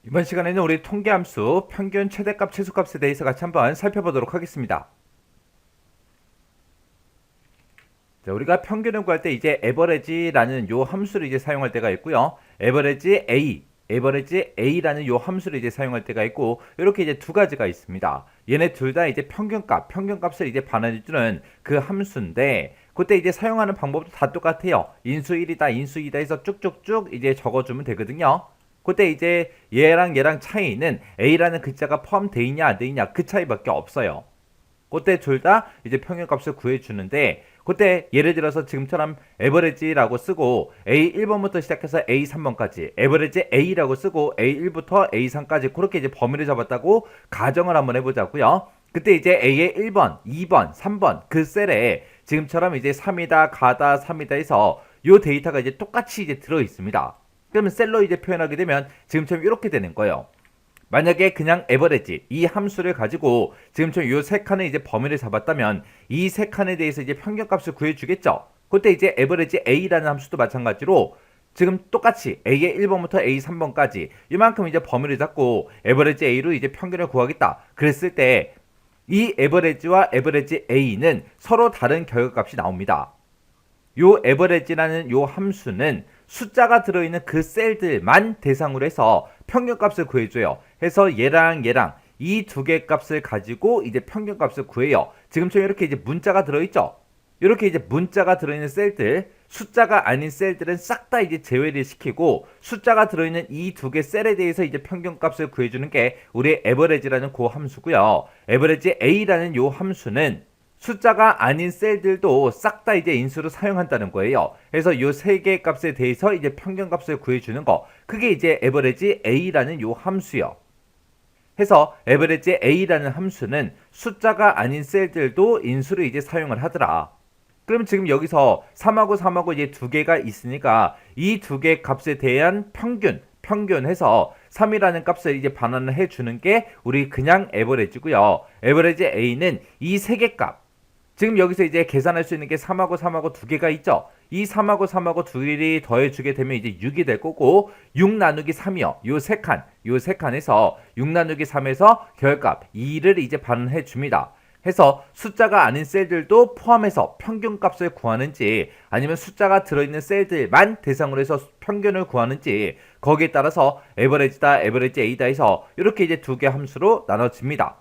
이번 시간에는 우리 통계함수 평균 최대값 최소값에 대해서 같이 한번 살펴보도록 하겠습니다. 자, 우리가 평균을 구할 때 이제 average라는 요 함수를 이제 사용할 때가 있고요. average A라는 요 함수를 이제 사용할 때가 있고, 이렇게 이제 두 가지가 있습니다. 얘네 둘 다 이제 평균값을 이제 반환해주는 그 함수인데, 그때 이제 사용하는 방법도 다 똑같아요. 인수 1이다, 인수 2다 해서 쭉쭉쭉 이제 적어주면 되거든요. 그때 이제 얘랑 차이는 A라는 글자가 포함되어 있냐 안 되어 있냐 그 차이밖에 없어요. 그때 둘 다 이제 평균값을 구해주는데, 그때 예를 들어서 지금처럼 에버리지라고 쓰고 A 1번부터 시작해서 A 3번까지 에버리지 A라고 쓰고 A 1부터 A 3까지 그렇게 이제 범위를 잡았다고 가정을 한번 해보자고요. 그때 이제 A의 1번, 2번, 3번 그 셀에 지금처럼 이제 3이다, 가다, 3이다 해서 요 데이터가 이제 똑같이 이제 들어 있습니다. 그러면 셀로 이제 표현하게 되면 지금처럼 이렇게 되는 거예요. 만약에 그냥 에버리지 이 함수를 가지고 지금처럼 이 세 칸의 이제 범위를 잡았다면 이 세 칸에 대해서 이제 평균값을 구해주겠죠. 그때 이제 에버리지 A라는 함수도 마찬가지로 지금 똑같이 A의 1번부터 A 3번까지 이만큼 이제 범위를 잡고 에버리지 A로 이제 평균을 구하겠다. 그랬을 때 이 에버리지와 에버리지 A는 서로 다른 결과값이 나옵니다. 요 에버리지라는 요 함수는 숫자가 들어있는 그 셀들만 대상으로 해서 평균값을 구해줘요. 해서 얘랑 이 두 개 값을 가지고 이제 평균값을 구해요. 지금처럼 이렇게 이제 문자가 들어있죠. 이렇게 이제 문자가 들어있는 셀들, 숫자가 아닌 셀들은 싹 다 이제 제외를 시키고 숫자가 들어있는 이 두 개 셀에 대해서 이제 평균값을 구해주는 게 우리의 에버리지라는 그 함수고요. 에버리지 A라는 요 함수는 숫자가 아닌 셀들도 싹 다 이제 인수로 사용한다는 거예요. 그래서 이 세 개의 값에 대해서 이제 평균값을 구해주는 거, 그게 이제 average A라는 요 함수요. 해서 average A라는 함수는 숫자가 아닌 셀들도 인수로 이제 사용을 하더라. 그럼 지금 여기서 3하고 이제 두 개가 있으니까 이 두 개 값에 대한 평균해서 3이라는 값을 이제 반환을 해주는 게 우리 그냥 average고요. average A는 이 세 개 값, 지금 여기서 이제 계산할 수 있는 게 3하고 두 개가 있죠. 이 3하고 두 개를 더해주게 되면 이제 6이 될 거고 6 나누기 3이요. 요 세 칸에서 6 나누기 3에서 결값 2를 이제 반환해 줍니다. 해서 숫자가 아닌 셀들도 포함해서 평균값을 구하는지 아니면 숫자가 들어있는 셀들만 대상으로 해서 평균을 구하는지 거기에 따라서 에버리지다, 에버리지 A다 해서 이렇게 이제 두 개 함수로 나눠집니다.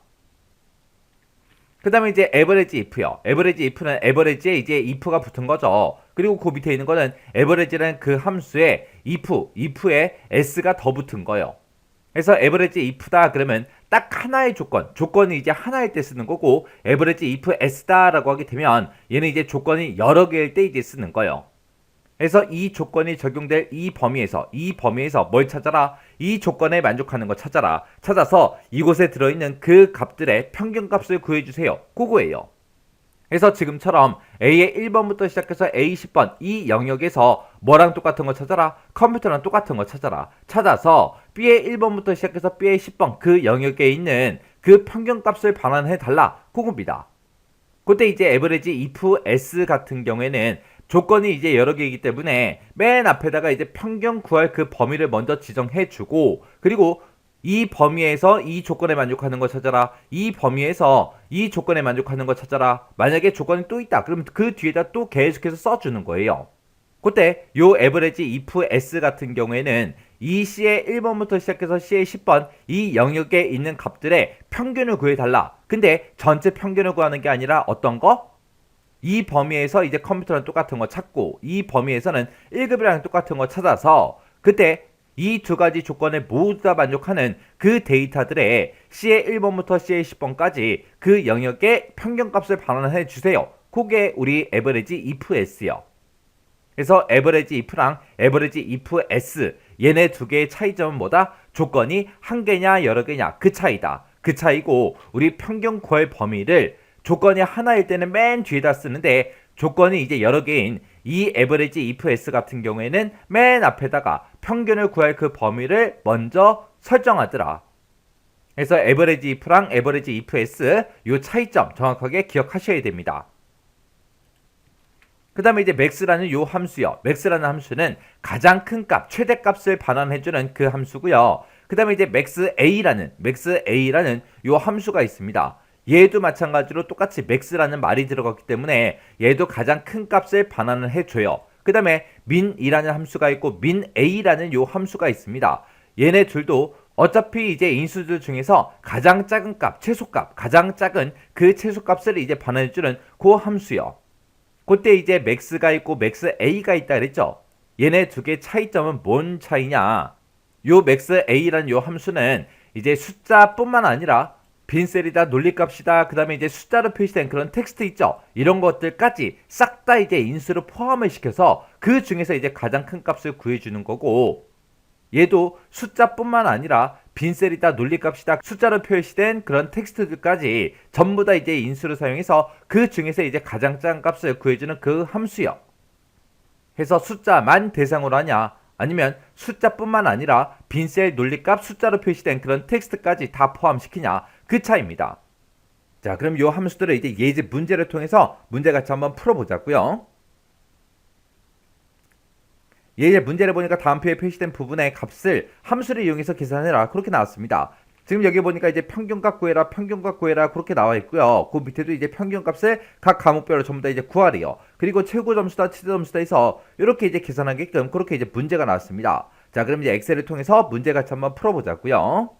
그 다음에 이제 average if요. average if는 average에 이제 if가 붙은 거죠. 그리고 그 밑에 있는 거는 average라는 그 함수에 if에 s가 더 붙은 거예요. 그래서 average if다 그러면 딱 하나의 조건이 이제 하나일 때 쓰는 거고, average if s다라고 하게 되면 얘는 이제 조건이 여러 개일 때 이제 쓰는 거예요. 그래서 이 조건이 적용될 이 범위에서 뭘 찾아라? 이 조건에 만족하는 거 찾아라. 찾아서 이곳에 들어있는 그 값들의 평균값을 구해주세요. 그거예요. 그래서 지금처럼 A의 1번부터 시작해서 A 10번 이 영역에서 뭐랑 똑같은 거 찾아라? 컴퓨터랑 똑같은 거 찾아라. 찾아서 B의 1번부터 시작해서 B의 10번 그 영역에 있는 그 평균값을 반환해 달라. 그겁니다. 그때 이제 average if s 같은 경우에는 조건이 이제 여러 개이기 때문에 맨 앞에다가 이제 평균 구할 그 범위를 먼저 지정해 주고, 그리고 이 범위에서 이 조건에 만족하는 거 찾아라. 이 범위에서 이 조건에 만족하는 거 찾아라. 만약에 조건이 또 있다. 그럼 그 뒤에다 또 계속해서 써주는 거예요. 그때 요 average if s 같은 경우에는 이 C의 1번부터 시작해서 C의 10번 이 영역에 있는 값들의 평균을 구해달라. 근데 전체 평균을 구하는 게 아니라 어떤 거? 이 범위에서 이제 컴퓨터랑 똑같은 거 찾고 이 범위에서는 1급이랑 똑같은 거 찾아서 그때 이 두 가지 조건에 모두 다 만족하는 그 데이터들의 C의 1번부터 C의 10번까지 그 영역의 평균값을 반환해 주세요. 그게 우리 average if s요. 그래서 average if랑 average if s 얘네 두 개의 차이점은 뭐다? 조건이 한 개냐 여러 개냐 그 차이다. 그 차이고 우리 평균 구할 범위를 조건이 하나일 때는 맨 뒤에다 쓰는데 조건이 이제 여러 개인 이 average if s 같은 경우에는 맨 앞에다가 평균을 구할 그 범위를 먼저 설정하더라. 그래서 average if랑 average if s 요 차이점 정확하게 기억하셔야 됩니다. 그 다음에 이제 max라는 요 함수요. max라는 함수는 가장 큰 값, 최대값을 반환해주는 그 함수고요. 그 다음에 이제 maxA라는 요 함수가 있습니다. 얘도 마찬가지로 똑같이 max라는 말이 들어갔기 때문에 얘도 가장 큰 값을 반환을 해줘요. 그 다음에 min이라는 함수가 있고 minA라는 요 함수가 있습니다. 얘네 둘도 어차피 이제 인수들 중에서 가장 작은 값, 최소값, 가장 작은 그 최소값을 이제 반환해주는 그 함수요. 그때 이제 max가 있고 maxA가 있다 그랬죠. 얘네 두 개 차이점은 뭔 차이냐? 요 maxA라는 요 함수는 이제 숫자뿐만 아니라 빈셀이다, 논리값이다, 그 다음에 이제 숫자로 표시된 그런 텍스트 있죠. 이런 것들까지 싹 다 이제 인수로 포함을 시켜서 그 중에서 이제 가장 큰 값을 구해주는 거고, 얘도 숫자뿐만 아니라 빈셀이다, 논리값이다, 숫자로 표시된 그런 텍스트들까지 전부 다 이제 인수를 사용해서 그 중에서 이제 가장 작은 값을 구해주는 그 함수요. 해서 숫자만 대상으로 하냐, 아니면 숫자뿐만 아니라 빈셀, 논리값, 숫자로 표시된 그런 텍스트까지 다 포함시키냐, 그 차이입니다. 자, 그럼 이 함수들을 이제 예제 문제를 통해서 문제같이 한번 풀어보자고요. 예제 문제를 보니까 다음 표에 표시된 부분의 값을 함수를 이용해서 계산해라, 그렇게 나왔습니다. 지금 여기 보니까 이제 평균값 구해라, 평균값 구해라, 그렇게 나와 있고요. 그 밑에도 이제 평균값을 각 과목별로 전부 다 이제 구하래요. 그리고 최고 점수다, 최저 점수다 해서 이렇게 이제 계산하게끔 그렇게 이제 문제가 나왔습니다. 자, 그럼 이제 엑셀을 통해서 문제같이 한번 풀어보자고요.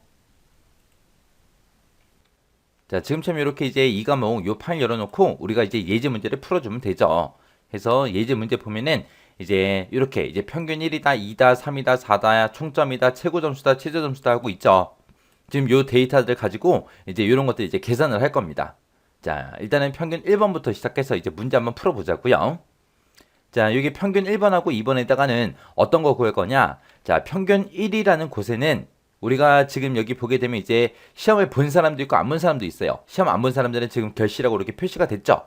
자, 지금처럼 이렇게 이제 이 과목 요 파일 열어놓고 우리가 이제 예제 문제를 풀어주면 되죠. 해서 예제 문제 보면은 이제 이렇게 이제 평균 1이다, 2다, 3이다, 4다, 총점이다, 최고 점수다, 최저 점수다 하고 있죠. 지금 요 데이터들 가지고 이제 이런 것들 이제 계산을 할 겁니다. 자, 일단은 평균 1번부터 시작해서 이제 문제 한번 풀어보자고요. 자, 여기 평균 1번하고 2번에다가는 어떤 거 구할 거냐? 자, 평균 1이라는 곳에는 우리가 지금 여기 보게 되면 이제 시험을 본 사람도 있고 안 본 사람도 있어요. 시험 안 본 사람들은 지금 결시라고 이렇게 표시가 됐죠.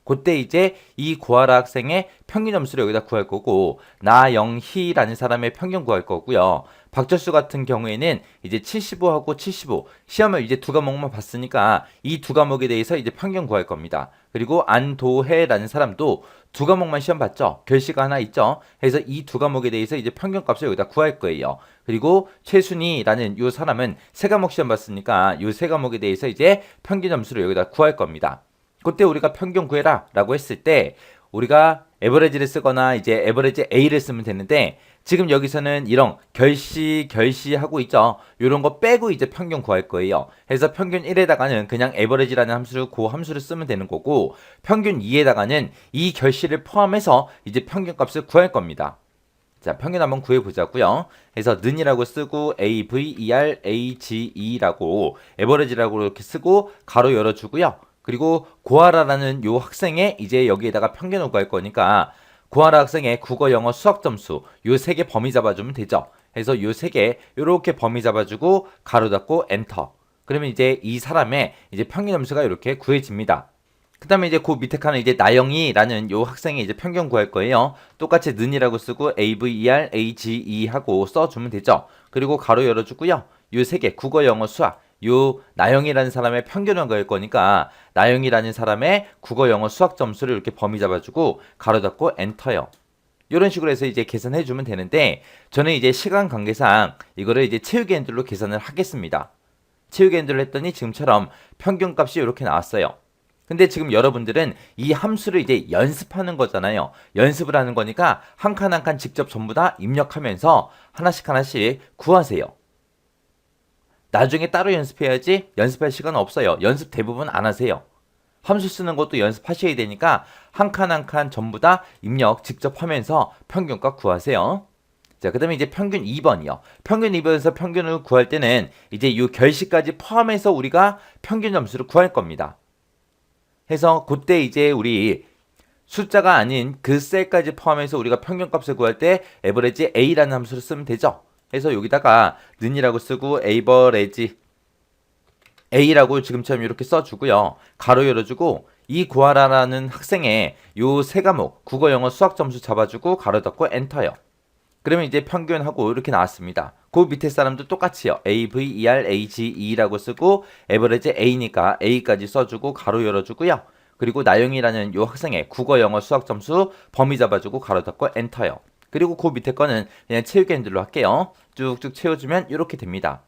그때 이제 이 고아라 학생의 평균 점수를 여기다 구할 거고, 나영희라는 사람의 평균 구할 거고요. 박철수 같은 경우에는 이제 75하고 75 시험을 이제 두 과목만 봤으니까 이 두 과목에 대해서 이제 평균 구할 겁니다. 그리고 안도혜라는 사람도 두 과목만 시험 봤죠. 결시가 하나 있죠. 그래서 이 두 과목에 대해서 이제 평균 값을 여기다 구할 거예요. 그리고 최순희라는 이 사람은 세 과목 시험 봤으니까 이 세 과목에 대해서 이제 평균 점수를 여기다 구할 겁니다. 그때 우리가 평균 구해라 라고 했을 때 우리가 에버리지를 쓰거나 이제 에버리지 A를 쓰면 되는데, 지금 여기서는 이런 결시하고 있죠. 이런 거 빼고 이제 평균 구할 거예요. 그래서 평균 1에다가는 그냥 에버리지라는 함수를 그 함수를 쓰면 되는 거고, 평균 2에다가는 이 결시를 포함해서 이제 평균 값을 구할 겁니다. 자, 평균 한번 구해보자고요. 그래서 는이라고 쓰고 AVERAGE라고 에버리지라고 이렇게 쓰고 가로 열어주고요. 그리고 고아라라는 요 학생의 이제 여기에다가 평균을 구할 거니까 고아라 학생의 국어, 영어, 수학 점수 요 세 개 범위 잡아주면 되죠. 그래서 요 세 개 요렇게 범위 잡아주고 가로 닫고 엔터. 그러면 이제 이 사람의 이제 평균 점수가 이렇게 구해집니다. 그 다음에 이제 그 밑에 칸은 이제 나영이라는 요 학생의 이제 평균 구할 거예요. 똑같이 는이라고 쓰고 AVERAGE 하고 써주면 되죠. 그리고 가로 열어주고요. 요 세 개 국어, 영어, 수학 요 나영이라는 사람의 평균을 구할 거니까 나영이라는 사람의 국어, 영어, 수학 점수를 이렇게 범위 잡아주고 가로 닫고 엔터요. 이런 식으로 해서 이제 계산해 주면 되는데, 저는 이제 시간 관계상 이거를 이제 채우기 핸들로 계산을 하겠습니다. 채우기 핸들로 했더니 지금처럼 평균 값이 이렇게 나왔어요. 근데 지금 여러분들은 이 함수를 이제 연습하는 거잖아요. 연습을 하는 거니까 한 칸 한 칸 직접 전부 다 입력하면서 하나씩 구하세요. 나중에 따로 연습해야지 연습할 시간 없어요. 연습 대부분 안 하세요. 함수 쓰는 것도 연습하셔야 되니까 한 칸 한 칸 전부 다 입력 직접 하면서 평균값 구하세요. 자, 그 다음에 이제 평균 2번이요. 평균 2번에서 평균을 구할 때는 이제 이 결시까지 포함해서 우리가 평균 점수를 구할 겁니다. 해서 그때 이제 우리 숫자가 아닌 그 셀까지 포함해서 우리가 평균값을 구할 때 에버리지 A라는 함수를 쓰면 되죠. 해서 여기다가 는이라고 쓰고 에버리지 A라고 지금처럼 이렇게 써주고요. 가로 열어주고 이 구하라라는 학생의 요 세 과목 국어, 영어, 수학 점수 잡아주고 가로 닫고 엔터요. 그러면 이제 평균하고 이렇게 나왔습니다. 그 밑에 사람도 똑같이요. AVERAGE라고 쓰고 에버리지 A니까 A까지 써주고 가로 열어주고요. 그리고 나영이라는 요 학생의 국어, 영어, 수학 점수 범위 잡아주고 가로 닫고 엔터요. 그리고 그 밑에 거는 그냥 채우기 핸들로 할게요. 쭉쭉 채워주면 이렇게 됩니다.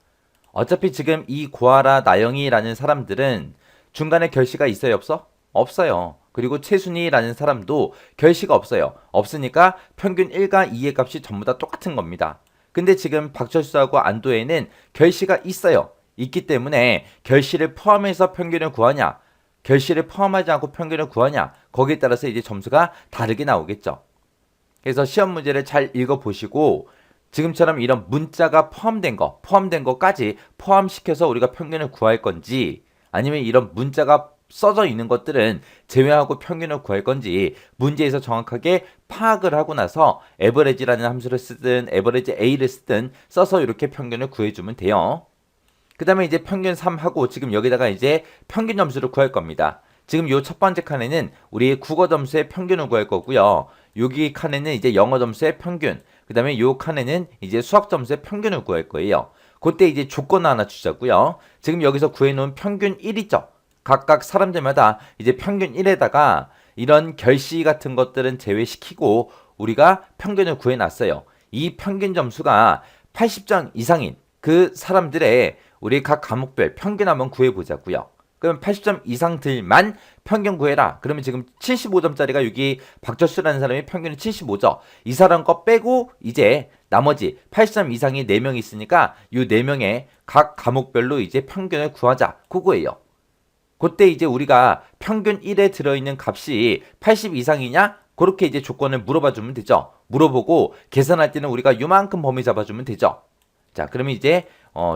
어차피 지금 이 고아라 나영이라는 사람들은 중간에 결시가 있어요, 없어? 없어요. 그리고 최순희라는 사람도 결시가 없어요. 없으니까 평균 1과 2의 값이 전부 다 똑같은 겁니다. 근데 지금 박철수하고 안도에는 결시가 있어요. 있기 때문에 결시를 포함해서 평균을 구하냐, 결시를 포함하지 않고 평균을 구하냐, 거기에 따라서 이제 점수가 다르게 나오겠죠. 그래서 시험 문제를 잘 읽어보시고 지금처럼 이런 문자가 포함된 것까지 포함시켜서 우리가 평균을 구할 건지, 아니면 이런 문자가 써져 있는 것들은 제외하고 평균을 구할 건지 문제에서 정확하게 파악을 하고 나서 에버리지라는 함수를 쓰든 에버리지 A를 쓰든 써서 이렇게 평균을 구해주면 돼요. 그 다음에 이제 평균 3 하고 지금 여기다가 이제 평균 점수를 구할 겁니다. 지금 요 첫 번째 칸에는 우리 국어 점수의 평균을 구할 거고요. 여기 칸에는 이제 영어 점수의 평균, 그 다음에 요 칸에는 이제 수학 점수의 평균을 구할 거예요. 그때 이제 조건 하나 주자고요. 지금 여기서 구해놓은 평균 1 있죠. 각각 사람들마다 이제 평균 1에다가 이런 결시 같은 것들은 제외시키고 우리가 평균을 구해놨어요. 이 평균 점수가 80점 이상인 그 사람들의 우리 각 과목별 평균 한번 구해보자고요. 그럼 80점 이상들만 평균 구해라. 그러면 지금 75점짜리가 여기 박철수라는 사람이 평균이 75점. 이 사람 거 빼고 이제 나머지 80점 이상이 4명 있으니까 이 4명의 각 과목별로 이제 평균을 구하자. 그거예요. 그때 이제 우리가 평균 1에 들어있는 값이 80 이상이냐? 그렇게 이제 조건을 물어봐 주면 되죠. 물어보고 계산할 때는 우리가 요만큼 범위 잡아주면 되죠. 자, 그러면 이제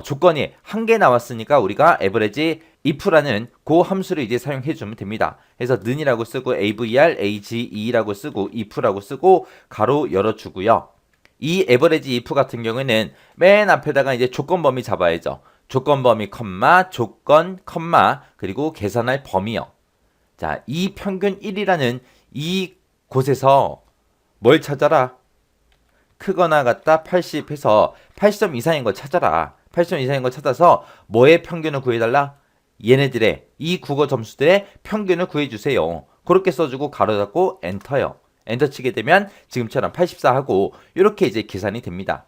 조건이 한 개 나왔으니까 우리가 average if라는 그 함수를 이제 사용해 주면 됩니다. 그래서 는이라고 쓰고 AVR, AGE라고 쓰고 if라고 쓰고 가로 열어주고요. 이 average if 같은 경우에는 맨 앞에다가 이제 조건 범위 잡아야죠. 조건 범위 컴마, 조건 컴마, 그리고 계산할 범위요. 자, 이 평균 1이라는 이 곳에서 뭘 찾아라? 크거나 같다 80 해서 80점 이상인 거 찾아라. 80점 이상인 거 찾아서 뭐의 평균을 구해달라? 얘네들의 이 국어 점수들의 평균을 구해주세요. 그렇게 써주고 가로 닫고 엔터요. 엔터 치게 되면 지금처럼 84 하고 이렇게 이제 계산이 됩니다.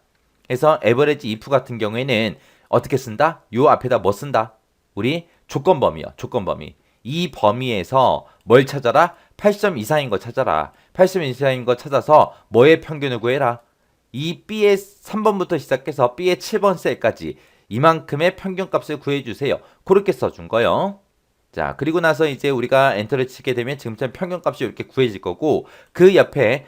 그래서 average if 같은 경우에는 어떻게 쓴다? 요 앞에다 뭐 쓴다? 우리 조건 범위요. 조건 범위. 이 범위에서 뭘 찾아라? 80점 이상인 거 찾아라. 80점 이상인 거 찾아서 뭐의 평균을 구해라? 이 B의 3번부터 시작해서 B의 7번 셀까지 이만큼의 평균값을 구해주세요. 그렇게 써준 거요. 자, 그리고 나서 이제 우리가 엔터를 치게 되면 지금처럼 평균값이 이렇게 구해질 거고 그 옆에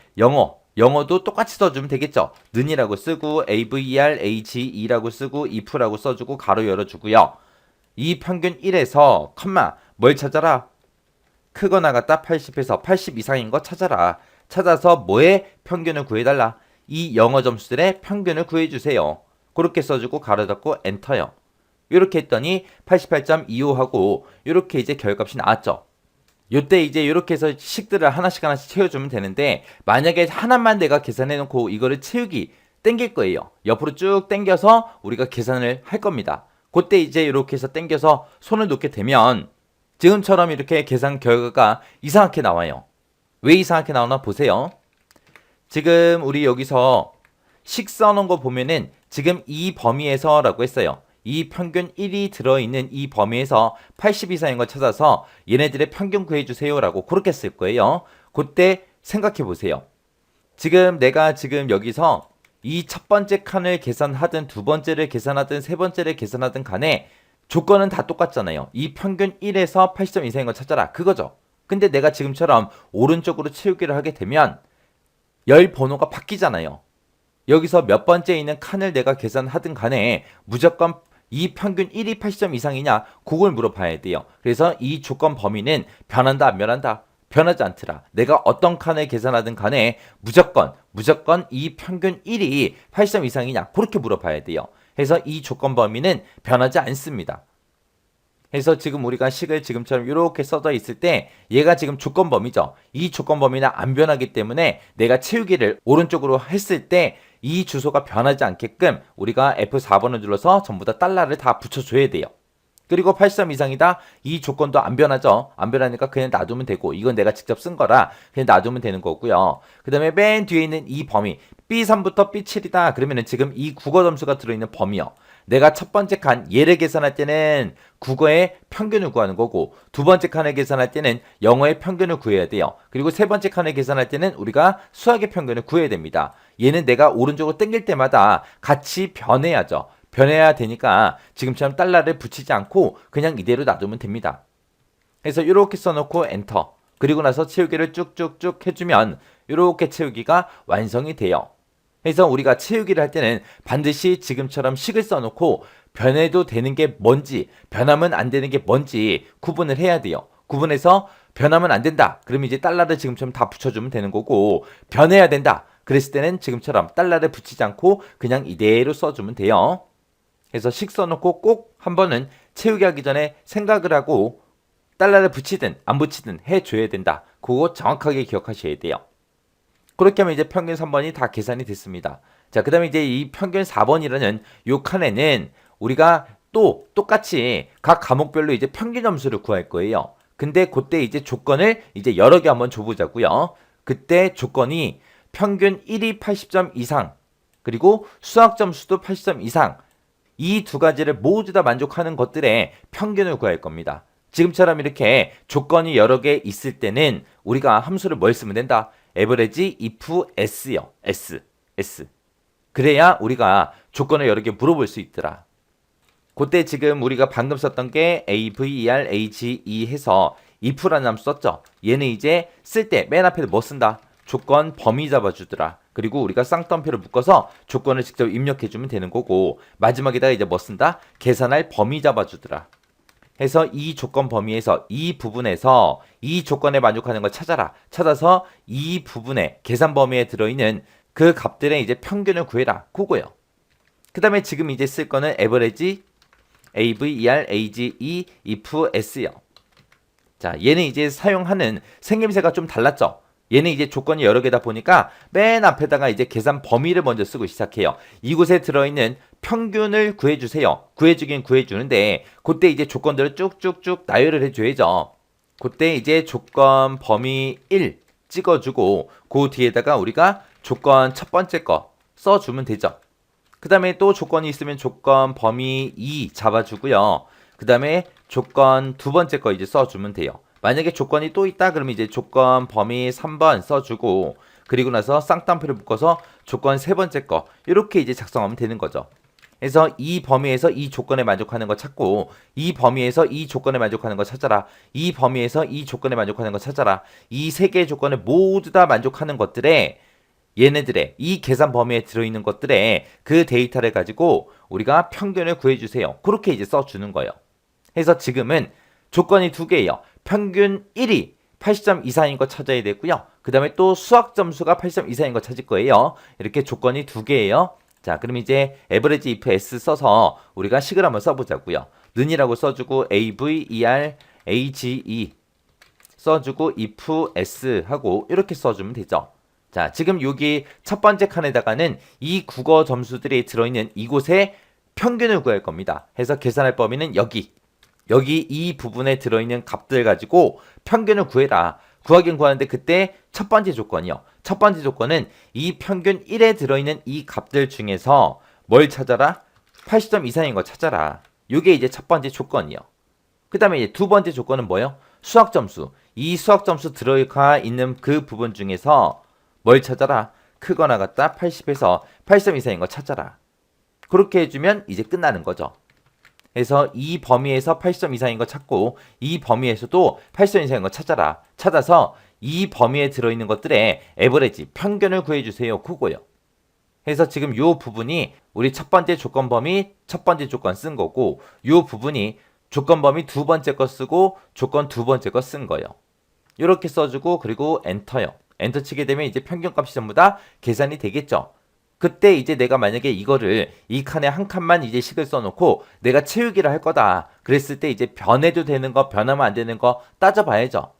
영어도 똑같이 써주면 되겠죠. 는이라고 쓰고 AVR, AGE라고 쓰고 if라고 써주고 가로 열어주고요. 이 평균 1에서 컴마 뭘 찾아라? 크거나 같다 80에서 80 이상인 거 찾아라. 찾아서 뭐의 평균을 구해달라? 이 영어 점수들의 평균을 구해주세요. 그렇게 써주고 가로 닫고 엔터요. 이렇게 했더니 88.25하고 이렇게 이제 결값이 나왔죠. 요때 이제 이렇게 해서 식들을 하나씩 채워주면 되는데 만약에 하나만 내가 계산해놓고 이거를 채우기 땡길 거예요. 옆으로 쭉 땡겨서 우리가 계산을 할 겁니다. 그때 이제 이렇게 해서 땡겨서 손을 놓게 되면 지금처럼 이렇게 계산 결과가 이상하게 나와요. 왜 이상하게 나오나 보세요. 지금 우리 여기서 식 써놓은 거 보면은 지금 이 범위에서 라고 했어요. 이 평균 1이 들어있는 이 범위에서 80 이상인 걸 찾아서 얘네들의 평균 구해주세요 라고 그렇게 쓸 거예요. 그때 생각해 보세요. 지금 내가 지금 여기서 이 첫 번째 칸을 계산하든 두 번째를 계산하든 세 번째를 계산하든 간에 조건은 다 똑같잖아요. 이 평균 1에서 80점 이상인 걸 찾아라. 그거죠. 근데 내가 지금처럼 오른쪽으로 채우기를 하게 되면 열 번호가 바뀌잖아요. 여기서 몇 번째 있는 칸을 내가 계산하든 간에 무조건 이 평균 1이 80점 이상이냐 그걸 물어봐야 돼요. 그래서 이 조건 범위는 변한다 안 변한다? 변하지 않더라. 내가 어떤 칸을 계산하든 간에 무조건 이 평균 1이 80점 이상이냐 그렇게 물어봐야 돼요. 그래서 이 조건 범위는 변하지 않습니다. 그래서 지금 우리가 식을 지금처럼 이렇게 써져 있을 때 얘가 지금 조건 범위죠. 이 조건 범위는 안 변하기 때문에 내가 채우기를 오른쪽으로 했을 때 이 주소가 변하지 않게끔 우리가 F4번을 눌러서 전부 다 달러를 다 붙여줘야 돼요. 그리고 80점 이상이다. 이 조건도 안 변하죠. 안 변하니까 그냥 놔두면 되고, 이건 내가 직접 쓴 거라 그냥 놔두면 되는 거고요. 그 다음에 맨 뒤에 있는 이 범위 B3부터 B7이다. 그러면은 지금 이 국어 점수가 들어있는 범위요. 내가 첫 번째 칸 얘를 계산할 때는 국어의 평균을 구하는 거고, 두 번째 칸을 계산할 때는 영어의 평균을 구해야 돼요. 그리고 세 번째 칸을 계산할 때는 우리가 수학의 평균을 구해야 됩니다. 얘는 내가 오른쪽으로 당길 때마다 같이 변해야죠. 변해야 되니까 지금처럼 달러를 붙이지 않고 그냥 이대로 놔두면 됩니다. 그래서 이렇게 써놓고 엔터. 그리고 나서 채우기를 쭉쭉쭉 해주면 이렇게 채우기가 완성이 돼요. 그래서 우리가 채우기를 할 때는 반드시 지금처럼 식을 써놓고 변해도 되는 게 뭔지, 변하면 안 되는 게 뭔지 구분을 해야 돼요. 구분해서 변하면 안 된다. 그러면 이제 달러를 지금처럼 다 붙여주면 되는 거고, 변해야 된다. 그랬을 때는 지금처럼 달러를 붙이지 않고 그냥 이대로 써주면 돼요. 그래서 식 써놓고 꼭 한 번은 채우기 하기 전에 생각을 하고 달러를 붙이든 안 붙이든 해줘야 된다. 그거 정확하게 기억하셔야 돼요. 그렇게 하면 이제 평균 3번이 다 계산이 됐습니다. 자, 그 다음에 이제 이 평균 4번이라는 요 칸에는 우리가 또 똑같이 각 과목별로 이제 평균 점수를 구할 거예요. 근데 그때 이제 조건을 이제 여러 개 한번 줘보자고요. 그때 조건이 평균 1이 80점 이상, 그리고 수학 점수도 80점 이상, 이 두 가지를 모두 다 만족하는 것들의 평균을 구할 겁니다. 지금처럼 이렇게 조건이 여러 개 있을 때는 우리가 함수를 뭘 쓰면 된다? average if s요. s. 그래야 우리가 조건을 여러 개 물어볼 수 있더라. 그때 지금 우리가 방금 썼던 게 average 해서 if라는 함수 썼죠. 얘는 이제 쓸 때 맨 앞에 뭐 쓴다? 조건 범위 잡아주더라. 그리고 우리가 쌍따옴표를 묶어서 조건을 직접 입력해주면 되는 거고, 마지막에다가 이제 뭐 쓴다? 계산할 범위 잡아주더라. 해서 이 조건 범위에서 이 부분에서 이 조건에 만족하는 걸 찾아라. 찾아서 이 부분에 계산 범위에 들어있는 그 값들의 이제 평균을 구해라. 그거요. 그 다음에 지금 이제 쓸 거는 average, average, if s요. 자, 얘는 이제 사용하는 생김새가 좀 달랐죠. 얘는 이제 조건이 여러 개다 보니까 맨 앞에다가 이제 계산 범위를 먼저 쓰고 시작해요. 이곳에 들어있는 평균을 구해주세요. 구해주긴 구해주는데 그때 이제 조건들을 쭉쭉쭉 나열을 해줘야죠. 그때 이제 조건 범위 1 찍어주고 그 뒤에다가 우리가 조건 첫 번째 거 써주면 되죠. 그 다음에 또 조건이 있으면 조건 범위 2 잡아주고요. 그 다음에 조건 두 번째 거 이제 써주면 돼요. 만약에 조건이 또 있다 그러면 이제 조건 범위 3번 써주고, 그리고 나서 쌍따옴표를 묶어서 조건 세 번째 거 이렇게 이제 작성하면 되는 거죠. 그래서 이 범위에서 이 조건에 만족하는 거 찾고, 이 범위에서 이 조건에 만족하는 거 찾아라. 이 범위에서 이 조건에 만족하는 거 찾아라. 이 세 개의 조건에 모두 다 만족하는 것들에 얘네들의 이 계산 범위에 들어있는 것들의 그 데이터를 가지고 우리가 평균을 구해주세요. 그렇게 이제 써주는 거예요. 그래서 지금은 조건이 두 개예요. 평균 1이 80점 이상인 거 찾아야 되고요. 그 다음에 또 수학 점수가 80점 이상인 거 찾을 거예요. 이렇게 조건이 두 개예요. 자, 그럼 이제 average if s 써서 우리가 식을 한번 써보자고요. 는이라고 써주고 average 써주고 if s 하고 이렇게 써주면 되죠. 자, 지금 여기 첫 번째 칸에다가는 이 국어 점수들이 들어있는 이곳에 평균을 구할 겁니다. 해서 계산할 범위는 여기 이 부분에 들어있는 값들 가지고 평균을 구해라. 구하긴 구하는데 그때 첫 번째 조건이요. 첫 번째 조건은 이 평균 1에 들어있는 이 값들 중에서 뭘 찾아라? 80점 이상인 거 찾아라. 이게 이제 첫 번째 조건이요. 그 다음에 이제 두 번째 조건은 뭐예요? 수학 점수. 이 수학 점수 들어가 있는 그 부분 중에서 뭘 찾아라? 크거나 같다 80에서 80점 이상인 거 찾아라. 그렇게 해주면 이제 끝나는 거죠. 그래서 이 범위에서 80점 이상인 거 찾고, 이 범위에서도 80점 이상인 거 찾아라. 찾아서 이 범위에 들어있는 것들의 에버리지, 평균을 구해주세요. 그거요. 그래서 지금 요 부분이 우리 첫 번째 조건 범위, 첫 번째 조건 쓴 거고, 요 부분이 조건 범위 두 번째 거 쓰고, 조건 두 번째 거 쓴 거예요. 이렇게 써주고, 그리고 엔터요. 엔터 치게 되면 이제 평균값이 전부 다 계산이 되겠죠. 그때 이제 내가 만약에 이거를 이 칸에 한 칸만 이제 식을 써놓고 내가 채우기를 할 거다. 그랬을 때 이제 변해도 되는 거, 변하면 안 되는 거 따져봐야죠.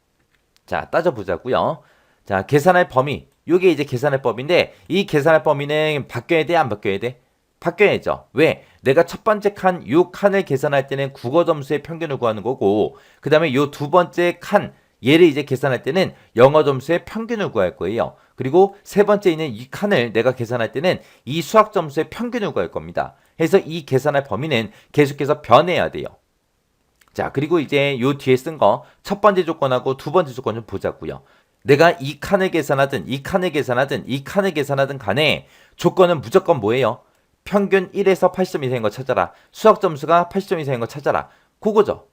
자, 따져보자고요. 자, 계산할 범위. 요게 이제 계산할 범위인데 이 계산할 범위는 바뀌어야 돼, 안 바뀌어야 돼? 바뀌어야죠. 왜? 내가 첫 번째 칸, 요 칸을 계산할 때는 국어 점수의 평균을 구하는 거고, 그 다음에 요 두 번째 칸, 얘를 이제 계산할 때는 영어 점수의 평균을 구할 거예요. 그리고 세 번째 있는 이 칸을 내가 계산할 때는 이 수학 점수의 평균을 구할 겁니다. 그래서 이 계산할 범위는 계속해서 변해야 돼요. 자, 그리고 이제 요 뒤에 쓴 거 첫 번째 조건하고 두 번째 조건 좀 보자고요. 내가 이 칸을 계산하든 이 칸을 계산하든 이 칸을 계산하든 간에 조건은 무조건 뭐예요? 평균 1에서 80점 이상인 거 찾아라. 수학 점수가 80점 이상인 거 찾아라. 그거죠.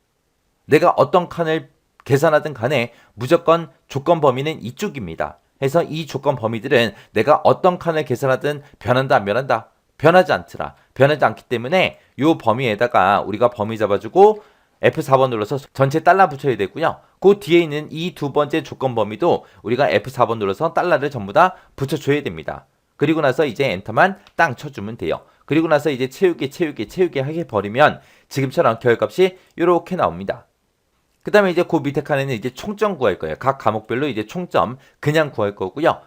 내가 어떤 칸을 계산하든 간에 무조건 조건 범위는 이쪽입니다. 그래서 이 조건 범위들은 내가 어떤 칸을 계산하든 변한다 안 변한다? 변하지 않더라. 변하지 않기 때문에 이 범위에다가 우리가 범위 잡아주고 F4번 눌러서 전체 달러 붙여야 되고요. 그 뒤에 있는 이 두 번째 조건 범위도 우리가 F4번 눌러서 달러를 전부 다 붙여줘야 됩니다. 그리고 나서 이제 엔터만 땅 쳐주면 돼요. 그리고 나서 이제 채우기 하게 버리면 지금처럼 결값이 이렇게 나옵니다. 그 다음에 이제 그 밑에 칸에는 이제 총점 구할 거예요. 각 과목별로 이제 총점 그냥 구할 거고요.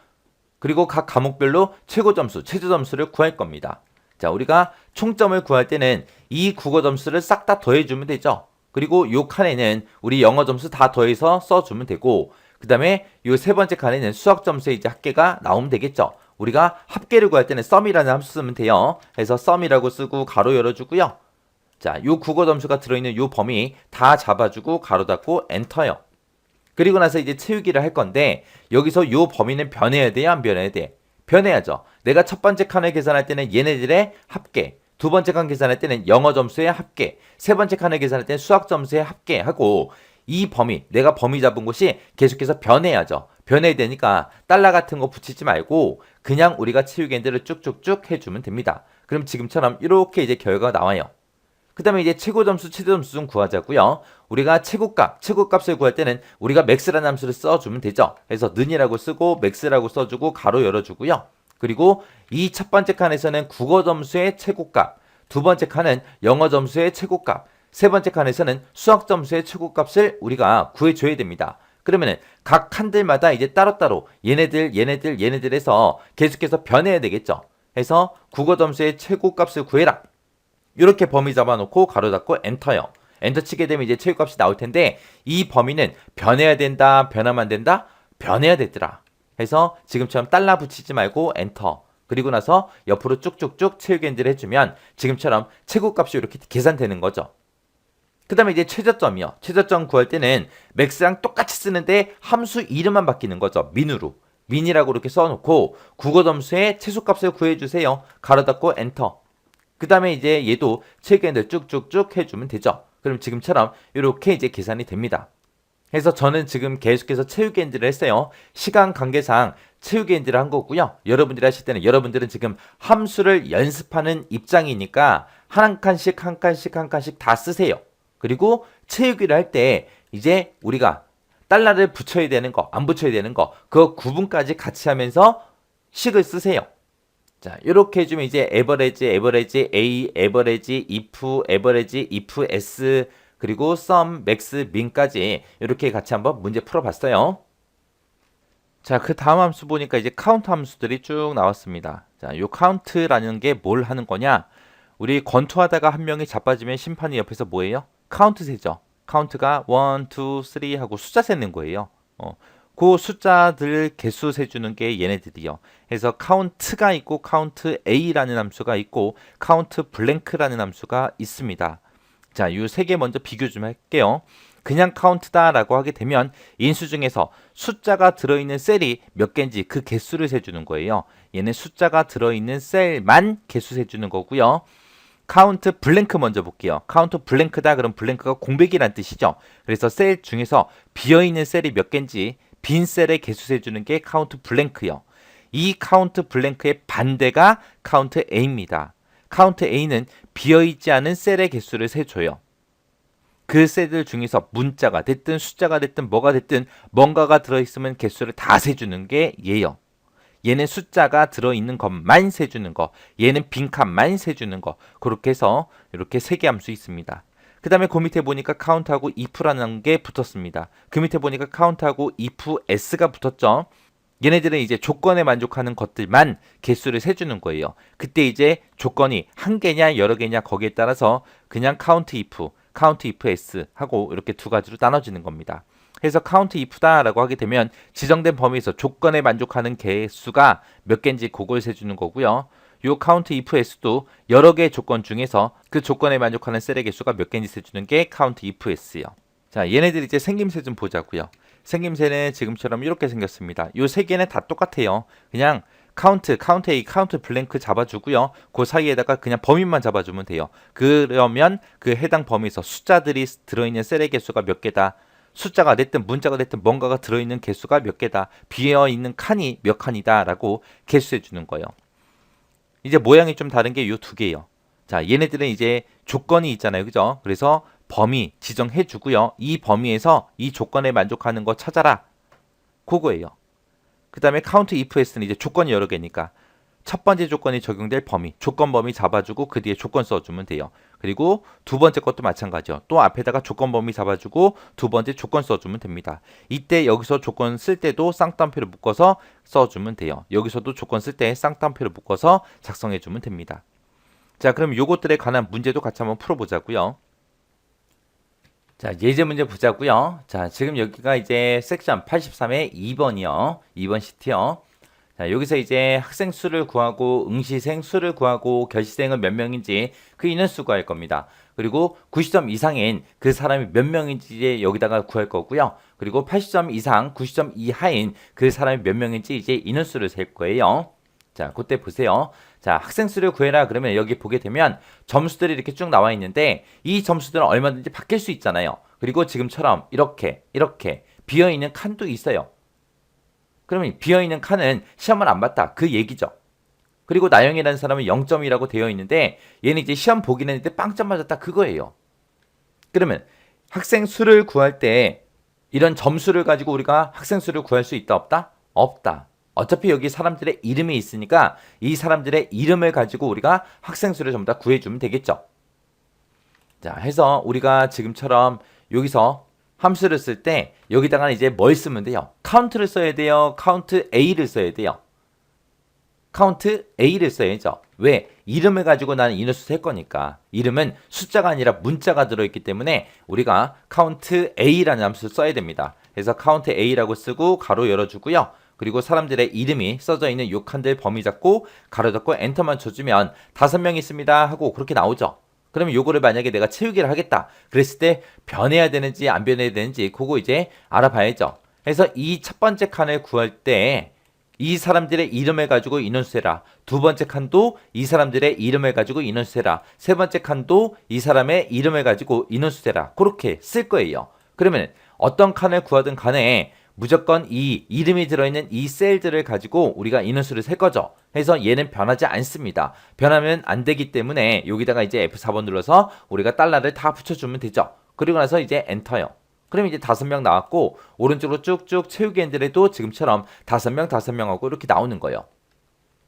그리고 각 과목별로 최고 점수, 최저 점수를 구할 겁니다. 자, 우리가 총점을 구할 때는 이 국어 점수를 싹 다 더해주면 되죠. 그리고 요 칸에는 우리 영어 점수 다 더해서 써주면 되고, 그 다음에 요 세 번째 칸에는 수학 점수의 이제 합계가 나오면 되겠죠. 우리가 합계를 구할 때는 썸이라는 함수 쓰면 돼요. 그래서 썸이라고 쓰고 가로 열어주고요. 자, 요 국어 점수가 들어있는 요 범위 다 잡아주고 가로 닫고 엔터요. 그리고 나서 이제 채우기를 할 건데 여기서 요 범위는 변해야 돼요, 안 변해야 돼? 변해야죠. 내가 첫 번째 칸을 계산할 때는 얘네들의 합계, 두 번째 칸 계산할 때는 영어 점수의 합계, 세 번째 칸을 계산할 때는 수학 점수의 합계하고 이 범위, 내가 범위 잡은 곳이 계속해서 변해야죠. 변해야 되니까 달러 같은 거 붙이지 말고 그냥 우리가 채우기들을 쭉쭉쭉 해주면 됩니다. 그럼 지금처럼 이렇게 이제 결과가 나와요. 그 다음에 이제 최고 점수, 최저 점수 좀 구하자고요. 우리가 최고값을 구할 때는 우리가 max라는 함수를 써주면 되죠. 그래서 는이라고 쓰고 max라고 써주고 가로 열어주고요. 그리고 이 첫 번째 칸에서는 국어 점수의 최고값, 두 번째 칸은 영어 점수의 최고값, 세 번째 칸에서는 수학 점수의 최고값을 우리가 구해줘야 됩니다. 그러면은 각 칸들마다 이제 따로따로 얘네들 해서 계속해서 변해야 되겠죠. 해서 국어 점수의 최고값을 구해라. 이렇게 범위 잡아놓고 가로 닫고 엔터요. 엔터 치게 되면 이제 최고값이 나올 텐데 이 범위는 변해야 된다, 변하면 안 된다, 변해야 되더라. 해서 지금처럼 달러 붙이지 말고 엔터. 그리고 나서 옆으로 쭉쭉쭉 채우기를 해주면 지금처럼 최고값이 이렇게 계산되는 거죠. 그 다음에 이제 최저점이요. 최저점 구할 때는 맥스랑 똑같이 쓰는데 함수 이름만 바뀌는 거죠. 민으로. 민이라고 이렇게 써놓고 국어 점수의 최소값을 구해주세요. 가로 닫고 엔터. 그 다음에 이제 얘도 채우기를 쭉쭉쭉 해주면 되죠. 그럼 지금처럼 이렇게 이제 계산이 됩니다. 그래서 저는 지금 계속해서 채우기 엔드를 했어요. 시간 관계상 채우기 엔드를 한 거고요. 여러분들이 하실 때는 여러분들은 지금 함수를 연습하는 입장이니까 한 칸씩 다 쓰세요. 그리고 채우기를 할 때 이제 우리가 달러를 붙여야 되는 거, 안 붙여야 되는 거, 그 구분까지 같이 하면서 식을 쓰세요. 자, 이렇게 해주면 이제 에버레지, A, 에버레지, if S, 그리고 sum, max, min까지 이렇게 같이 한번 문제 풀어봤어요. 자, 그 다음 함수 보니까 이제 카운트 함수들이 쭉 나왔습니다. 자, 요 카운트라는 게 뭘 하는 거냐? 우리 권투하다가 한 명이 자빠지면 심판이 옆에서 뭐예요? 카운트 세죠. 카운트가 1, 2, 3 하고 숫자 세는 거예요. 그 숫자들 개수 세주는 게 얘네들이요. 그래서 카운트가 있고 카운트 A라는 함수가 있고 카운트 블랭크라는 함수가 있습니다. 자, 이 세 개 먼저 비교 좀 할게요. 그냥 카운트다라고 하게 되면 인수 중에서 숫자가 들어있는 셀이 몇 개인지 그 개수를 세주는 거예요. 얘는 숫자가 들어있는 셀만 개수 세주는 거고요. 카운트 블랭크 먼저 볼게요. 카운트 블랭크다 그럼 블랭크가 공백이란 뜻이죠. 그래서 셀 중에서 비어있는 셀이 몇 개인지 빈 셀의 개수 세주는 게 카운트 블랭크요. 이 카운트 블랭크의 반대가 카운트 A입니다. 카운트 A는 비어있지 않은 셀의 개수를 세줘요. 그 셀들 중에서 문자가 됐든 숫자가 됐든 뭐가 됐든 뭔가가 들어있으면 개수를 다 세주는 게 얘요. 얘는 숫자가 들어있는 것만 세주는 거, 얘는 빈칸만 세주는 거, 그렇게 해서 이렇게 세 개 함수 있습니다. 그 다음에 그 밑에 보니까 카운트하고 if라는 게 붙었습니다. 그 밑에 보니까 카운트하고 if s가 붙었죠. 얘네들은 이제 조건에 만족하는 것들만 개수를 세주는 거예요. 그때 이제 조건이 한 개냐 여러 개냐 거기에 따라서 그냥 count if s 하고 이렇게 두 가지로 나눠지는 겁니다. 그래서 count if다라고 하게 되면 지정된 범위에서 조건에 만족하는 개수가 몇 개인지 그걸 세주는 거고요. 요 count if s도 여러 개의 조건 중에서 그 조건에 만족하는 셀의 개수가 몇 개인지 세주는 게 count if s요. 자, 얘네들 이제 생김새 좀 보자고요. 생김새는 지금처럼 이렇게 생겼습니다. 요 세 개는 다 똑같아요. 그냥 count A, count blank 잡아주고요. 그 사이에다가 그냥 범위만 잡아주면 돼요. 그러면 그 해당 범위에서 숫자들이 들어있는 셀의 개수가 몇 개다. 숫자가 됐든 문자가 됐든 뭔가가 들어있는 개수가 몇 개다. 비어있는 칸이 몇 칸이다 라고 개수해 주는 거예요. 이제 모양이 좀 다른 게 요 두 개예요. 자, 얘네들은 이제 조건이 있잖아요. 그죠? 그래서 범위 지정해 주고요. 이 범위에서 이 조건에 만족하는 거 찾아라. 그거예요. 그 다음에 count if s는 이제 조건이 여러 개니까 첫 번째 조건이 적용될 범위, 조건 범위 잡아주고 그 뒤에 조건 써주면 돼요. 그리고 두 번째 것도 마찬가지요. 또 앞에다가 조건 범위 잡아주고 두 번째 조건 써주면 됩니다. 이때 여기서 조건 쓸 때도 쌍따옴표를 묶어서 써주면 돼요. 여기서도 조건 쓸 때 쌍따옴표를 묶어서 작성해주면 됩니다. 자, 그럼 요것들에 관한 문제도 같이 한번 풀어보자고요. 자, 예제 문제 보자고요. 자, 지금 여기가 이제 섹션 83의 2번이요. 2번 시트요. 자, 여기서 이제 학생 수를 구하고 응시생 수를 구하고 결시생은 몇 명인지 그 인원수 구할 겁니다. 그리고 90점 이상인 그 사람이 몇 명인지 여기다가 구할 거고요. 그리고 80점 이상, 90점 이하인 그 사람이 몇 명인지 이제 인원수를 셀 거예요. 자, 그때 보세요. 자, 학생 수를 구해라 그러면 여기 보게 되면 점수들이 이렇게 쭉 나와 있는데 이 점수들은 얼마든지 바뀔 수 있잖아요. 그리고 지금처럼 이렇게 비어있는 칸도 있어요. 그러면 비어있는 칸은 시험을 안 봤다 그 얘기죠. 그리고 나영이라는 사람은 0점이라고 되어 있는데 얘는 이제 시험 보긴 했는데 빵점 맞았다 그거예요. 그러면 학생 수를 구할 때 이런 점수를 가지고 우리가 학생 수를 구할 수 있다 없다? 없다. 어차피 여기 사람들의 이름이 있으니까 이 사람들의 이름을 가지고 우리가 학생 수를 전부 다 구해주면 되겠죠. 자, 해서 우리가 지금처럼 여기서 함수를 쓸 때 여기다가 이제 뭘 쓰면 돼요? count를 써야 돼요? count A를 써야 돼요? count A를 써야죠. 왜? 이름을 가지고 나는 인원수 셀 거니까. 이름은 숫자가 아니라 문자가 들어있기 때문에 우리가 count A라는 함수를 써야 됩니다. 그래서 count A라고 쓰고 가로 열어주고요. 그리고 사람들의 이름이 써져 있는 요 칸들 범위 잡고 가로 잡고 엔터만 쳐주면 5명 있습니다 하고 그렇게 나오죠. 그러면 요거를 만약에 내가 채우기를 하겠다 그랬을 때 변해야 되는지 안 변해야 되는지 그거 이제 알아봐야죠. 그래서 이 첫 번째 칸을 구할 때 이 사람들의 이름을 가지고 인원수 세라. 두 번째 칸도 이 사람들의 이름을 가지고 인원수 세라. 세 번째 칸도 이 사람의 이름을 가지고 인원수 세라. 그렇게 쓸 거예요. 그러면 어떤 칸을 구하든 간에 무조건 이 이름이 들어있는 이 셀들을 가지고 우리가 인원수를 셀 거죠. 그래서 얘는 변하지 않습니다. 변하면 안 되기 때문에 여기다가 이제 F4번 눌러서 우리가 달러를 다 붙여주면 되죠. 그리고 나서 이제 엔터요. 그럼 이제 5명 나왔고 오른쪽으로 쭉쭉 채우기 했는데도 지금처럼 5명 하고 이렇게 나오는 거예요.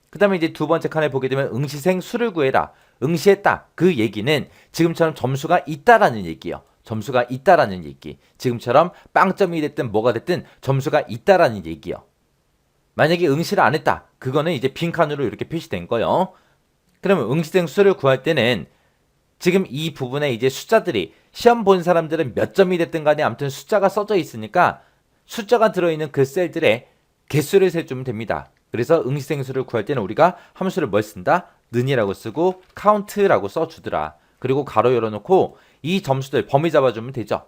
그 다음에 이제 두 번째 칸에 보게 되면 응시생 수를 구해라. 응시했다. 그 얘기는 지금처럼 점수가 있다라는 얘기예요. 점수가 있다라는 얘기. 지금처럼 빵점이 됐든 뭐가 됐든 점수가 있다라는 얘기예요. 만약에 응시를 안 했다. 그거는 이제 빈 칸으로 이렇게 표시된 거예요. 그러면 응시생 수를 구할 때는 지금 이 부분에 이제 숫자들이 시험 본 사람들은 몇 점이 됐든 간에 아무튼 숫자가 써져 있으니까 숫자가 들어있는 그 셀들의 개수를 세주면 됩니다. 그래서 응시생 수를 구할 때는 우리가 함수를 뭘 쓴다? 는이라고 쓰고 count라고 써주더라. 그리고 가로 열어놓고 이 점수들 범위 잡아주면 되죠.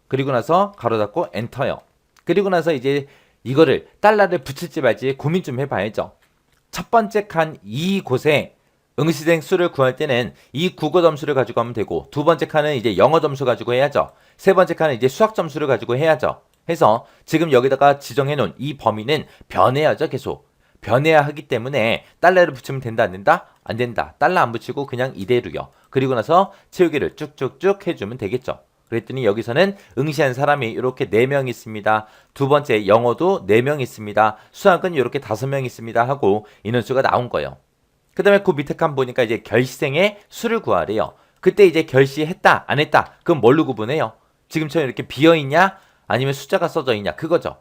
그리고 나서 가로 닫고 엔터요. 그리고 나서 이제 이거를 달러를 붙일지 말지 고민 좀 해봐야죠. 첫 번째 칸 이곳에 응시생 수를 구할 때는 이 국어 점수를 가지고 하면 되고 두 번째 칸은 이제 영어 점수 가지고 해야죠. 세 번째 칸은 이제 수학 점수를 가지고 해야죠. 해서 지금 여기다가 지정해 놓은 이 범위는 변해야죠. 계속 변해야 하기 때문에 달러를 붙이면 된다 안 된다? 안 된다. 달러 안 붙이고 그냥 이대로요. 그리고 나서 채우기를 쭉쭉쭉 해주면 되겠죠. 그랬더니 여기서는 응시한 사람이 이렇게 4명 있습니다. 두 번째 영어도 4명 있습니다. 수학은 이렇게 5명 있습니다 하고 인원수가 나온 거예요. 그 다음에 그 밑에 칸 보니까 이제 결시생의 수를 구하래요. 그때 이제 결시했다 안 했다 그럼 뭘로 구분해요? 지금처럼 이렇게 비어있냐 아니면 숫자가 써져 있냐 그거죠.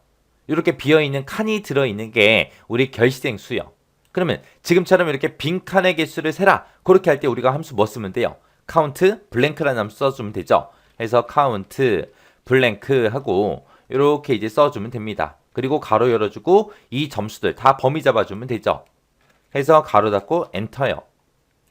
이렇게 비어있는 칸이 들어있는 게 우리 결시생 수요. 그러면 지금처럼 이렇게 빈 칸의 개수를 세라. 그렇게 할 때 우리가 함수 뭐 쓰면 돼요? count 블랭크라는 함수 써주면 되죠. 그래서 count 블랭크 하고 이렇게 이제 써주면 됩니다. 그리고 가로 열어주고 이 점수들 다 범위 잡아주면 되죠. 해서 가로 닫고 엔터요.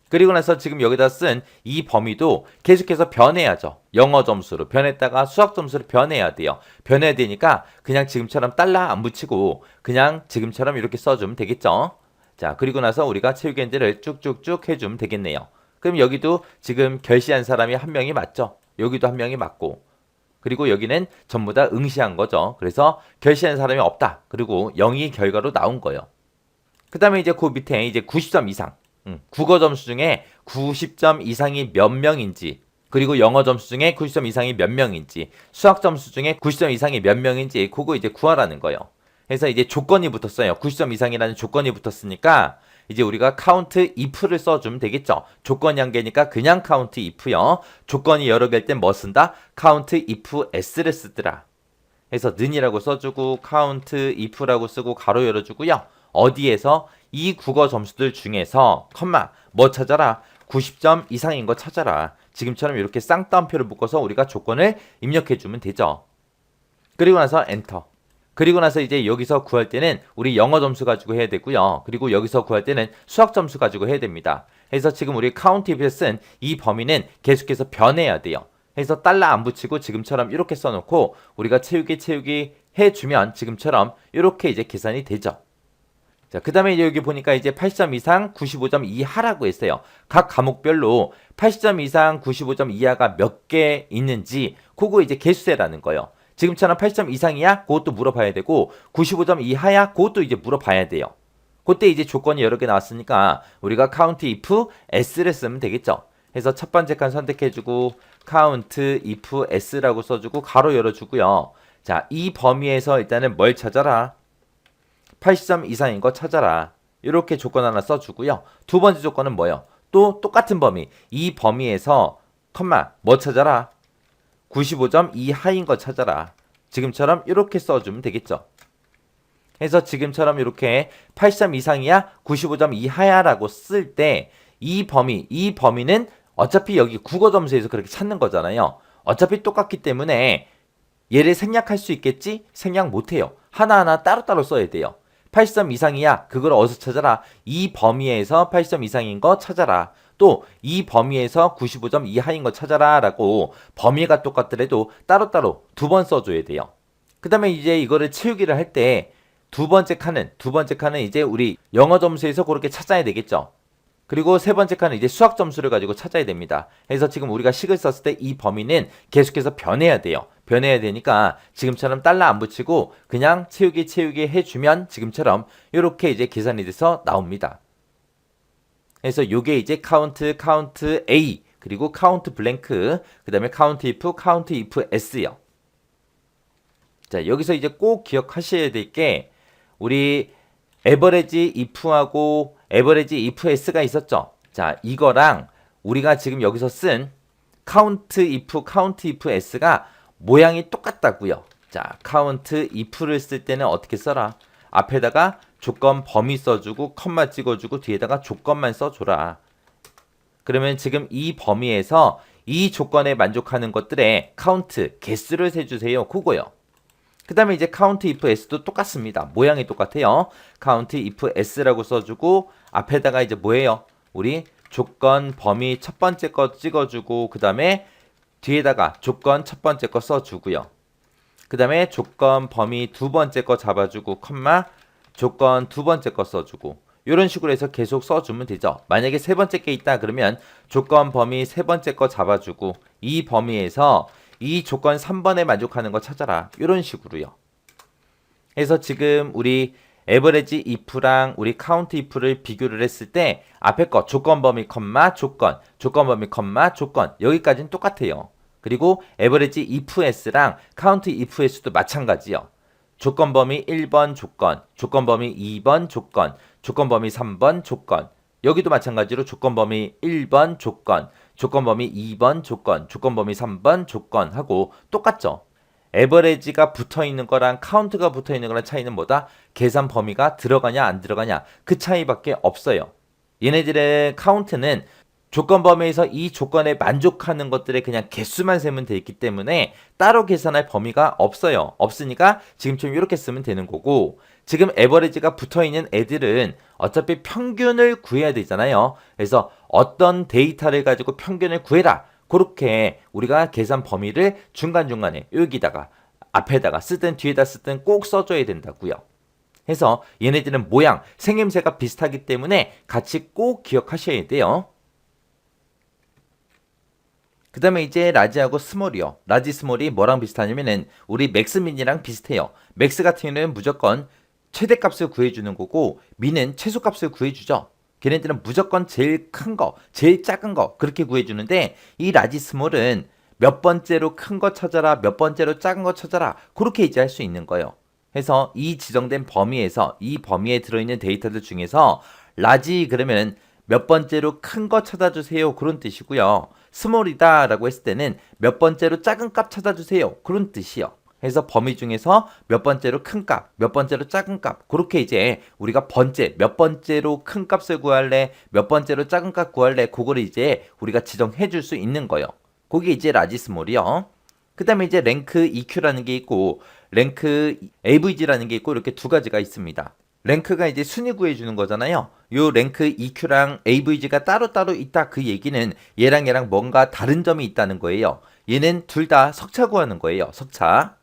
그리고 나서 지금 여기다 쓴 이 범위도 계속해서 변해야죠. 영어 점수로 변했다가 수학 점수로 변해야 돼요. 변해야 되니까 그냥 지금처럼 달러 안 붙이고 그냥 지금처럼 이렇게 써주면 되겠죠. 자, 그리고 나서 우리가 체육엔드를 쭉쭉쭉 해주면 되겠네요. 그럼 여기도 지금 결시한 사람이 한 명이 맞죠? 여기도 한 명이 맞고 그리고 여기는 전부 다 응시한 거죠. 그래서 결시한 사람이 없다. 그리고 0이 결과로 나온 거예요. 그 다음에 이제 그 밑에 이제 90점 이상. 국어 점수 중에 90점 이상이 몇 명인지, 그리고 영어 점수 중에 90점 이상이 몇 명인지, 수학 점수 중에 90점 이상이 몇 명인지, 그거 이제 구하라는 거예요. 그래서 이제 조건이 붙었어요. 90점 이상이라는 조건이 붙었으니까, 이제 우리가 count if를 써주면 되겠죠. 조건이 한 개니까 그냥 count if요. 조건이 여러 개일 땐 뭐 쓴다? count if s를 쓰더라. 그래서 는이라고 써주고, count if라고 쓰고, 가로 열어주고요. 어디에서 이 국어 점수들 중에서 컴마 뭐 찾아라 90점 이상인 거 찾아라. 지금처럼 이렇게 쌍따옴표를 묶어서 우리가 조건을 입력해 주면 되죠. 그리고 나서 엔터. 그리고 나서 이제 여기서 구할 때는 우리 영어 점수 가지고 해야 되고요. 그리고 여기서 구할 때는 수학 점수 가지고 해야 됩니다. 그래서 지금 우리 카운트입에 쓴 이 범위는 계속해서 변해야 돼요. 그래서 달러 안 붙이고 지금처럼 이렇게 써놓고 우리가 채우기 해주면 지금처럼 이렇게 이제 계산이 되죠. 자, 그 다음에 여기 보니까 이제 80점 이상, 95점 이하라고 했어요. 각 과목별로 80점 이상, 95점 이하가 몇 개 있는지, 그거 이제 개수세라는 거예요. 지금처럼 80점 이상이야? 그것도 물어봐야 되고, 95점 이하야? 그것도 이제 물어봐야 돼요. 그때 이제 조건이 여러 개 나왔으니까, 우리가 count if s를 쓰면 되겠죠. 그래서 첫 번째 칸 선택해주고, count if s라고 써주고, 가로 열어주고요. 자, 이 범위에서 일단은 뭘 찾아라? 80점 이상인 거 찾아라. 이렇게 조건 하나 써주고요. 두 번째 조건은 뭐예요? 또 똑같은 범위. 이 범위에서 컴마 뭐 찾아라? 95점 이하인 거 찾아라. 지금처럼 이렇게 써주면 되겠죠. 그래서 지금처럼 이렇게 80점 이상이야? 95점 이하야? 라고 쓸 때 이 범위는 어차피 여기 국어 점수에서 그렇게 찾는 거잖아요. 어차피 똑같기 때문에 얘를 생략할 수 있겠지? 생략 못해요. 하나하나 따로따로 써야 돼요. 80점 이상이야. 그걸 어디서 찾아라? 이 범위에서 80점 이상인 거 찾아라. 또 이 범위에서 95점 이하인 거 찾아라 라고 범위가 똑같더라도 따로따로 두 번 써줘야 돼요. 그 다음에 이제 이거를 채우기를 할 때 두 번째 칸은 이제 우리 영어 점수에서 그렇게 찾아야 되겠죠. 그리고 세 번째 칸은 이제 수학 점수를 가지고 찾아야 됩니다. 그래서 지금 우리가 식을 썼을 때 이 범위는 계속해서 변해야 돼요. 변해야 되니까 지금처럼 달러 안 붙이고 그냥 채우기 해주면 지금처럼 이렇게 이제 계산이 돼서 나옵니다. 그래서 요게 이제 count A 그리고 count blank 그 다음에 count if s요. 자, 여기서 이제 꼭 기억하셔야 될 게 우리 average if하고 average if s가 있었죠. 자, 이거랑 우리가 지금 여기서 쓴 count if s가 모양이 똑같다고요. 자, count if를 쓸 때는 어떻게 써라? 앞에다가 조건 범위 써주고 컴마 찍어주고 뒤에다가 조건만 써줘라. 그러면 지금 이 범위에서 이 조건에 만족하는 것들의 count 개수를 세주세요. 그거요. 그 다음에 이제 count if s도 똑같습니다. 모양이 똑같아요. count if s라고 써주고 앞에다가 이제 뭐예요? 우리 조건 범위 첫 번째 거 찍어주고 그 다음에 뒤에다가 조건 첫 번째 거 써주고요. 그 다음에 조건 범위 두 번째 거 잡아주고 컴마 조건 두 번째 거 써주고 이런 식으로 해서 계속 써주면 되죠. 만약에 세 번째 게 있다 그러면 조건 범위 세 번째 거 잡아주고 이 범위에서 이 조건 3번에 만족하는 거 찾아라. 이런 식으로요. 그래서 지금 우리 average if랑 우리 count if를 비교를 했을 때 앞에 거 조건 범위 컴마 조건 범위 컴마 조건 여기까지는 똑같아요. 그리고 average if s랑 count if s도 마찬가지요. 조건 범위 1번 조건 범위 2번 조건 범위 3번 조건 여기도 마찬가지로 조건 범위 1번 조건 범위 2번 조건 범위 3번 조건 하고 똑같죠. 에버리지가 붙어 있는 거랑 카운트가 붙어 있는 거랑 차이는 뭐다? 계산 범위가 들어가냐 안 들어가냐 그 차이밖에 없어요. 얘네들의 카운트는 조건 범위에서 이 조건에 만족하는 것들의 그냥 개수만 세면 돼 있기 때문에 따로 계산할 범위가 없어요. 없으니까 지금처럼 이렇게 쓰면 되는 거고, 지금 에버리지가 붙어 있는 애들은 어차피 평균을 구해야 되잖아요. 그래서 어떤 데이터를 가지고 평균을 구해라. 그렇게 우리가 계산 범위를 중간중간에 여기다가 앞에다가 쓰든 뒤에다 쓰든 꼭 써줘야 된다고요. 해서 얘네들은 모양, 생김새가 비슷하기 때문에 같이 꼭 기억하셔야 돼요. 그 다음에 이제 라지하고 스몰이요. 라지 스몰이 뭐랑 비슷하냐면은 우리 맥스 미니랑 비슷해요. 맥스 같은 경우는 무조건 최대값을 구해주는 거고 미는 최소값을 구해주죠. 걔네들은 무조건 제일 큰 거, 제일 작은 거 그렇게 구해주는데 이 라지 스몰은 몇 번째로 큰 거 찾아라, 몇 번째로 작은 거 찾아라 그렇게 이제 할 수 있는 거예요. 그래서 이 지정된 범위에서 이 범위에 들어있는 데이터들 중에서 라지 그러면 몇 번째로 큰 거 찾아주세요 그런 뜻이고요. 스몰이다 라고 했을 때는 몇 번째로 작은 값 찾아주세요 그런 뜻이요. 그래서 범위 중에서 몇 번째로 큰 값, 몇 번째로 작은 값 그렇게 이제 우리가 번째 몇 번째로 큰 값을 구할래, 몇 번째로 작은 값 구할래 그거를 이제 우리가 지정해 줄 수 있는 거예요. 그게 이제 라지 스몰이요. 그 다음에 이제 랭크 EQ라는 게 있고 랭크 AVG라는 게 있고 이렇게 두 가지가 있습니다. 랭크가 이제 순위 구해주는 거잖아요. 요 랭크 EQ랑 AVG가 따로따로 있다 그 얘기는 얘랑 뭔가 다른 점이 있다는 거예요. 얘는 둘 다 석차 구하는 거예요. 석차.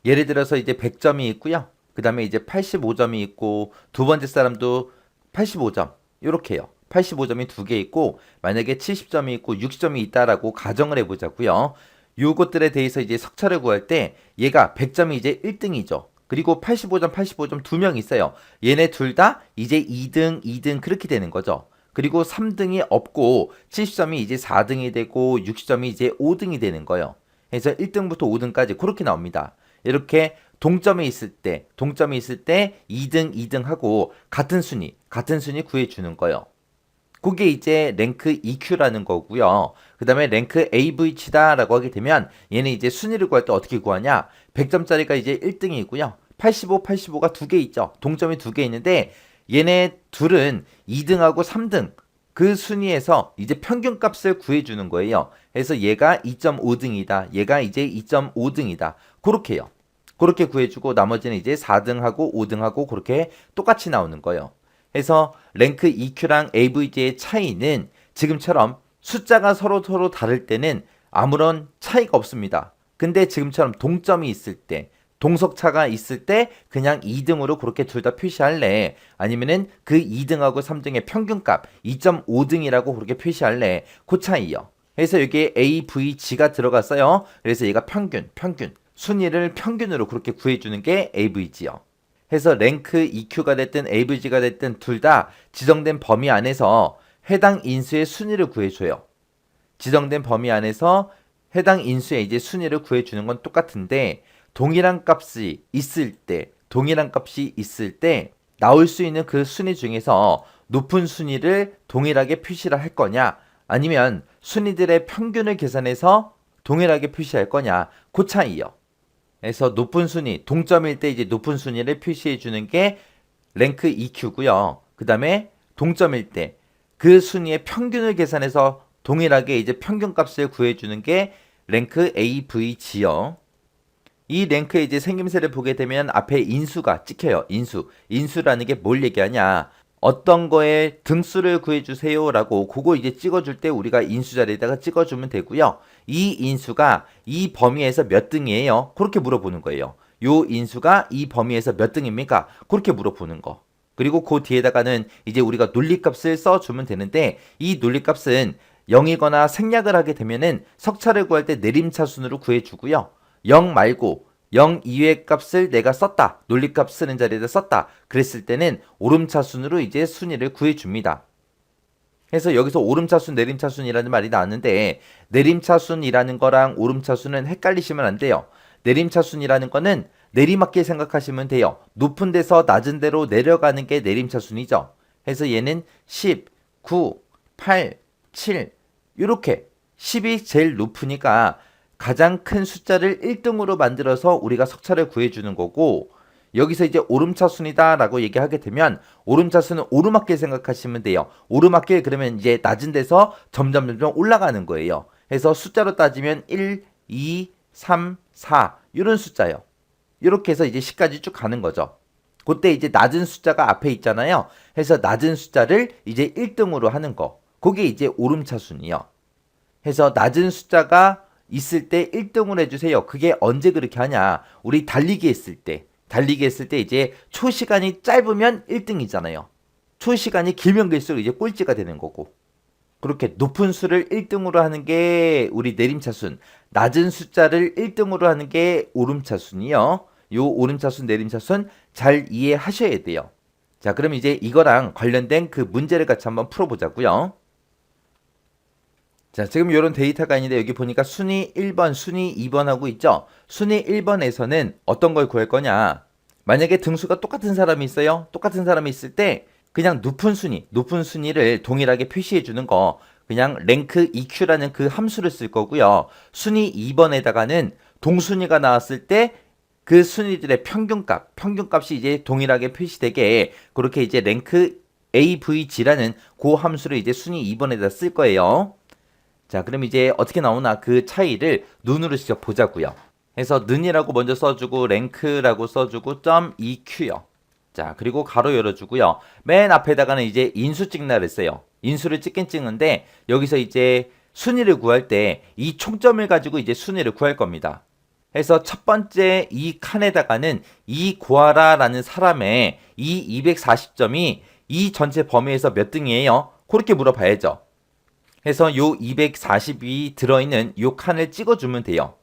예를 들어서 이제 100점이 있고요. 그 다음에 이제 85점이 있고 두 번째 사람도 85점 이렇게요. 85점이 두 개 있고 만약에 70점이 있고 60점이 있다라고 가정을 해보자고요. 요것들에 대해서 이제 석차를 구할 때 얘가 100점이 이제 1등이죠. 그리고 85점 두 명 있어요. 얘네 둘 다 이제 2등 그렇게 되는 거죠. 그리고 3등이 없고 70점이 이제 4등이 되고 60점이 이제 5등이 되는 거예요. 그래서 1등부터 5등까지 그렇게 나옵니다. 이렇게 동점이 있을 때 2등 하고 같은 순위 구해주는 거예요. 그게 이제 랭크 EQ라는 거고요. 그 다음에 랭크 AVG다라고 하게 되면 얘는 이제 순위를 구할 때 어떻게 구하냐? 100점짜리가 이제 1등이고요. 85가 두 개 있죠. 동점이 두 개 있는데 얘네 둘은 2등하고 3등 그 순위에서 이제 평균값을 구해주는 거예요. 그래서 얘가 2.5등이다. 얘가 이제 2.5등이다. 그렇게요. 그렇게 구해주고 나머지는 이제 4등하고 5등하고 그렇게 똑같이 나오는 거예요. 그래서 랭크 EQ랑 AVG의 차이는 지금처럼 숫자가 서로 다를 때는 아무런 차이가 없습니다. 근데 지금처럼 동점이 있을 때 동석차가 있을 때 그냥 2등으로 그렇게 둘 다 표시할래? 아니면은 그 2등하고 3등의 평균값 2.5등이라고 그렇게 표시할래? 그 차이요. 그래서 여기에 AVG가 들어갔어요. 그래서 얘가 평균 순위를 평균으로 그렇게 구해주는 게 AVG요. 해서 랭크 EQ가 됐든 AVG가 됐든 둘 다 지정된 범위 안에서 해당 인수의 순위를 구해줘요. 지정된 범위 안에서 해당 인수의 이제 순위를 구해주는 건 똑같은데 동일한 값이 있을 때 나올 수 있는 그 순위 중에서 높은 순위를 동일하게 표시를 할 거냐 아니면 순위들의 평균을 계산해서 동일하게 표시할 거냐 그 차이요. 그래서 높은 순위, 동점일 때 이제 높은 순위를 표시해 주는 게 랭크 EQ고요. 그 다음에 동점일 때 그 순위의 평균을 계산해서 동일하게 이제 평균값을 구해주는 게 랭크 AVG요. 이 랭크의 이제 생김새를 보게 되면 앞에 인수가 찍혀요. 인수라는 게 뭘 얘기하냐? 어떤 거에 등수를 구해주세요 라고 그거 이제 찍어줄 때 우리가 인수 자리에다가 찍어주면 되고요. 이 인수가 이 범위에서 몇 등이에요? 그렇게 물어보는 거예요. 요 인수가 이 범위에서 몇 등입니까? 그렇게 물어보는 거. 그리고 그 뒤에다가는 이제 우리가 논리값을 써주면 되는데 이 논리값은 0이거나 생략을 하게 되면은 석차를 구할 때 내림차순으로 구해주고요. 0 말고 0 이외의 값을 내가 썼다. 논리값 쓰는 자리에다 썼다. 그랬을 때는 오름차순으로 이제 순위를 구해줍니다. 그래서 여기서 오름차순, 내림차순이라는 말이 나왔는데 내림차순이라는 거랑 오름차순은 헷갈리시면 안 돼요. 내림차순이라는 거는 내리막길 생각하시면 돼요. 높은 데서 낮은 데로 내려가는 게 내림차순이죠. 그래서 얘는 10, 9, 8, 7 이렇게 10이 제일 높으니까 가장 큰 숫자를 1등으로 만들어서 우리가 석차를 구해주는 거고, 여기서 이제 오름차순이다 라고 얘기하게 되면 오름차순은 오르막길 생각하시면 돼요. 오르막길 그러면 이제 낮은 데서 점점 올라가는 거예요. 그래서 숫자로 따지면 1, 2, 3, 4 이런 숫자요. 이렇게 해서 이제 10까지 쭉 가는 거죠. 그때 이제 낮은 숫자가 앞에 있잖아요. 해서 낮은 숫자를 이제 1등으로 하는 거. 그게 이제 오름차순이요. 해서 낮은 숫자가 있을 때 1등으로 해주세요. 그게 언제 그렇게 하냐. 우리 달리기 했을 때. 이제 초시간이 짧으면 1등이잖아요. 초시간이 길면 길수록 이제 꼴찌가 되는 거고. 그렇게 높은 수를 1등으로 하는 게 우리 내림차순. 낮은 숫자를 1등으로 하는 게 오름차순이요. 요 오름차순, 내림차순 잘 이해하셔야 돼요. 자, 그럼 이제 이거랑 관련된 그 문제를 같이 한번 풀어보자고요. 자, 지금 이런 데이터가 있는데 여기 보니까 순위 1번, 순위 2번 하고 있죠? 순위 1번에서는 어떤 걸 구할 거냐? 만약에 등수가 똑같은 사람이 있어요? 똑같은 사람이 있을 때 그냥 높은 순위를 동일하게 표시해 주는 거 그냥 랭크 EQ라는 그 함수를 쓸 거고요. 순위 2번에다가는 동순위가 나왔을 때 그 순위들의 평균값이 이제 동일하게 표시되게 그렇게 이제 랭크 AVG라는 그 함수를 이제 순위 2번에다 쓸 거예요. 자, 그럼 이제 어떻게 나오나 그 차이를 눈으로 직접 보자고요. 해서 는이라고 먼저 써주고 랭크라고 써주고 .eq요. 자, 그리고 가로 열어주고요. 맨 앞에다가는 이제 인수 찍나 그랬어요. 인수를 찍긴 찍는데 여기서 이제 순위를 구할 때 이 총점을 가지고 이제 순위를 구할 겁니다. 해서 첫 번째 이 칸에다가는 이 구하라라는 사람의 이 240점이 이 전체 범위에서 몇 등이에요? 그렇게 물어봐야죠. 해서 요 240이 들어있는 요 칸을 찍어주면 돼요.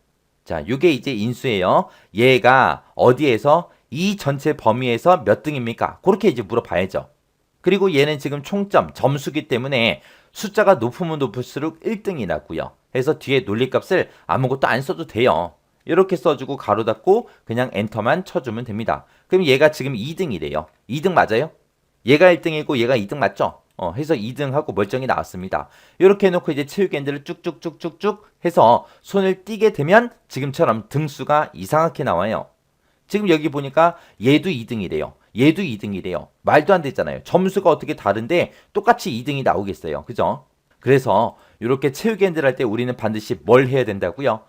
자, 요게 이제 인수예요. 얘가 어디에서 이 전체 범위에서 몇 등입니까? 그렇게 이제 물어봐야죠. 그리고 얘는 지금 총점, 점수기 때문에 숫자가 높으면 높을수록 1등이라고요. 해서 뒤에 논리값을 아무것도 안 써도 돼요. 이렇게 써주고 가로 닫고 그냥 엔터만 쳐주면 됩니다. 그럼 얘가 지금 2등이래요. 2등 맞아요? 얘가 1등이고 얘가 2등 맞죠? 해서 2등하고 멀쩡히 나왔습니다. 이렇게 해놓고 이제 체육엔드를 쭉쭉쭉쭉쭉 해서 손을 띄게 되면 지금처럼 등수가 이상하게 나와요. 지금 여기 보니까 얘도 2등이래요. 얘도 2등이래요. 말도 안 되잖아요. 점수가 어떻게 다른데 똑같이 2등이 나오겠어요. 그죠? 그래서 이렇게 체육엔드를 할 때 우리는 반드시 뭘 해야 된다고요?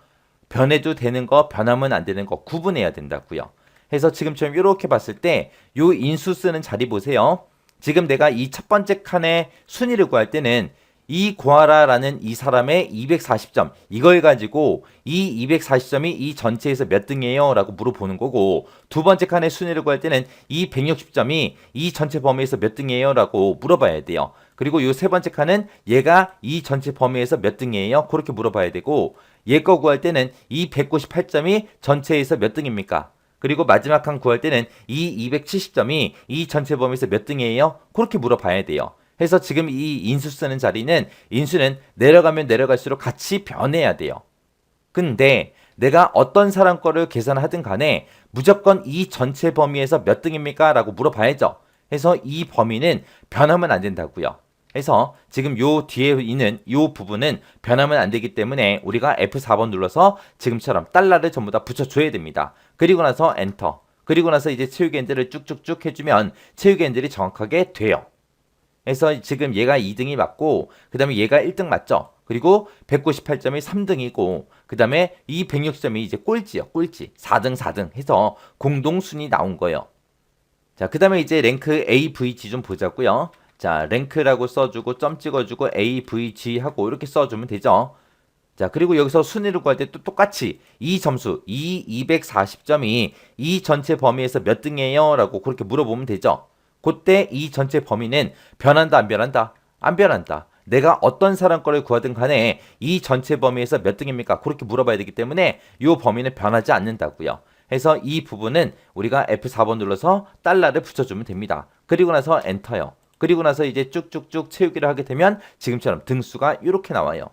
변해도 되는 거, 변하면 안 되는 거 구분해야 된다고요. 해서 지금처럼 이렇게 봤을 때 요 인수 쓰는 자리 보세요. 지금 내가 이 첫 번째 칸의 순위를 구할 때는 이 구하라라는 이 사람의 240점 이걸 가지고 이 240점이 이 전체에서 몇 등이에요? 라고 물어보는 거고 두 번째 칸의 순위를 구할 때는 이 160점이 이 전체 범위에서 몇 등이에요? 라고 물어봐야 돼요. 그리고 요 세 번째 칸은 얘가 이 전체 범위에서 몇 등이에요? 그렇게 물어봐야 되고 얘 거 구할 때는 이 198점이 전체에서 몇 등입니까? 그리고 마지막 칸 구할 때는 이 270점이 이 전체 범위에서 몇 등이에요? 그렇게 물어봐야 돼요. 해서 지금 이 인수 쓰는 자리는 인수는 내려가면 내려갈수록 같이 변해야 돼요. 근데 내가 어떤 사람 거를 계산하든 간에 무조건 이 전체 범위에서 몇 등입니까? 라고 물어봐야죠. 해서 이 범위는 변하면 안 된다고요. 해서 지금 요 뒤에 있는 요 부분은 변하면 안 되기 때문에 우리가 F4번 눌러서 지금처럼 달러를 전부 다 붙여줘야 됩니다. 그리고 나서 엔터. 그리고 나서 이제 체육엔드를 쭉쭉쭉 해주면 체육엔드를 정확하게 돼요. 그래서 지금 얘가 2등이 맞고 그 다음에 얘가 1등 맞죠? 그리고 198점이 3등이고 그 다음에 이 160점이 이제 꼴찌요. 꼴찌. 4등 해서 공동순위 나온 거예요. 자, 그 다음에 이제 랭크 AVG 좀 보자고요. 자, 랭크라고 써주고 점 찍어주고 AVG 하고 이렇게 써주면 되죠. 자, 그리고 여기서 순위를 구할 때 또 똑같이 이 점수, 이 240점이 이 전체 범위에서 몇 등이에요? 라고 그렇게 물어보면 되죠. 그때 이 전체 범위는 변한다, 안 변한다? 안 변한다. 내가 어떤 사람 거를 구하든 간에 이 전체 범위에서 몇 등입니까? 그렇게 물어봐야 되기 때문에 이 범위는 변하지 않는다고요. 해서 이 부분은 우리가 F4번 눌러서 달러를 붙여주면 됩니다. 그리고 나서 엔터요. 그리고 나서 이제 쭉쭉쭉 채우기를 하게 되면 지금처럼 등수가 이렇게 나와요.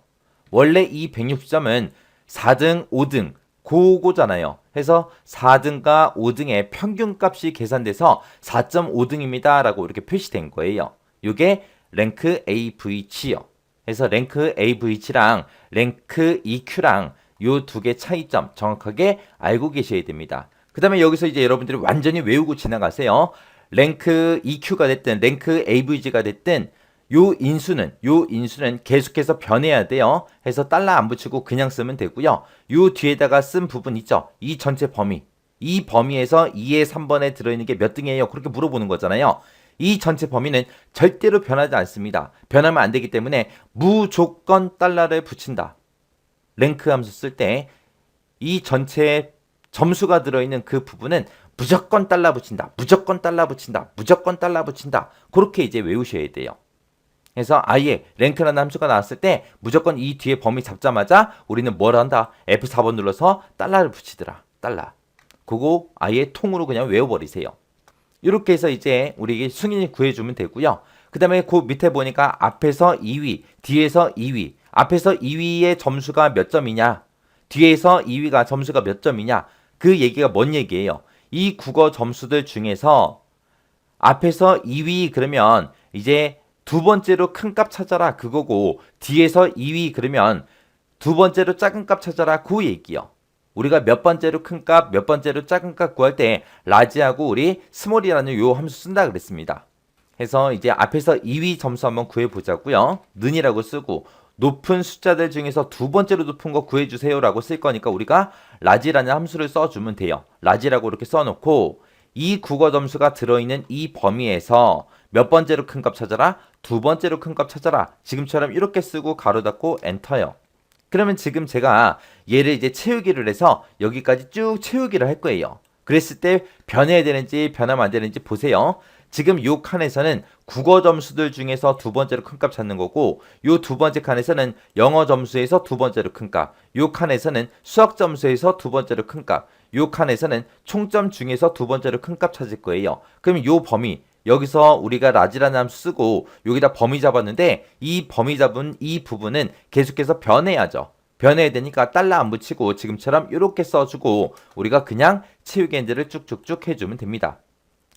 원래 이 160점은 4등, 5등, 고잖아요. 해서 4등과 5등의 평균값이 계산돼서 4.5등입니다. 라고 이렇게 표시된 거예요. 이게 랭크 AVG요. 해서 랭크 AVG랑 랭크 EQ랑 요 두 개 차이점 정확하게 알고 계셔야 됩니다. 그 다음에 여기서 이제 여러분들이 완전히 외우고 지나가세요. 랭크 EQ가 됐든 랭크 AVG가 됐든 요 인수는 계속해서 변해야 돼요. 해서 달러 안 붙이고 그냥 쓰면 되고요. 요 뒤에다가 쓴 부분 있죠. 이 전체 범위. 이 범위에서 2의 3번에 들어있는 게 몇 등이에요? 그렇게 물어보는 거잖아요. 이 전체 범위는 절대로 변하지 않습니다. 변하면 안 되기 때문에 무조건 달러를 붙인다. 랭크 함수 쓸 때 이 전체 점수가 들어있는 그 부분은 무조건 달러 붙인다. 무조건 달러 붙인다. 무조건 달러 붙인다. 그렇게 이제 외우셔야 돼요. 그래서 아예 랭크라는 함수가 나왔을 때 무조건 이 뒤에 범위 잡자마자 우리는 뭘 한다? F4번 눌러서 달러를 붙이더라. 달러. 그거 아예 통으로 그냥 외워버리세요. 이렇게 해서 이제 우리에게 승인이 구해주면 되고요. 그 다음에 그 밑에 보니까 앞에서 2위, 뒤에서 2위. 앞에서 2위의 점수가 몇 점이냐? 뒤에서 2위가 점수가 몇 점이냐? 그 얘기가 뭔 얘기예요? 이 국어 점수들 중에서 앞에서 2위 그러면 이제 두 번째로 큰 값 찾아라 그거고, 뒤에서 2위 그러면 두 번째로 작은 값 찾아라 그 얘기요. 우리가 몇 번째로 큰 값, 몇 번째로 작은 값 구할 때 라지하고 우리 스몰이라는 요 함수 쓴다 그랬습니다. 해서 이제 앞에서 2위 점수 한번 구해보자고요. 는이라고 쓰고 높은 숫자들 중에서 두 번째로 높은 거 구해주세요 라고 쓸 거니까 우리가 라지라는 함수를 써주면 돼요. 라지라고 이렇게 써놓고 이 국어 점수가 들어있는 이 범위에서 몇 번째로 큰 값 찾아라? 두 번째로 큰 값 찾아라. 지금처럼 이렇게 쓰고 가로 닫고 엔터요. 그러면 지금 제가 얘를 이제 채우기를 해서 여기까지 쭉 채우기를 할 거예요. 그랬을 때 변해야 되는지 변하면 안 되는지 보세요. 지금 요 칸에서는 국어 점수들 중에서 두 번째로 큰 값 찾는 거고, 요 두 번째 칸에서는 영어 점수에서 두 번째로 큰 값, 요 칸에서는 수학 점수에서 두 번째로 큰 값, 요 칸에서는 총점 중에서 두 번째로 큰 값 찾을 거예요. 그럼 요 범위, 여기서 우리가 라지라는 함수 쓰고 여기다 범위 잡았는데 이 범위 잡은 이 부분은 계속해서 변해야죠. 변해야 되니까 달러 안 붙이고 지금처럼 이렇게 써주고 우리가 그냥 채우기 핸들을 쭉쭉쭉 해주면 됩니다.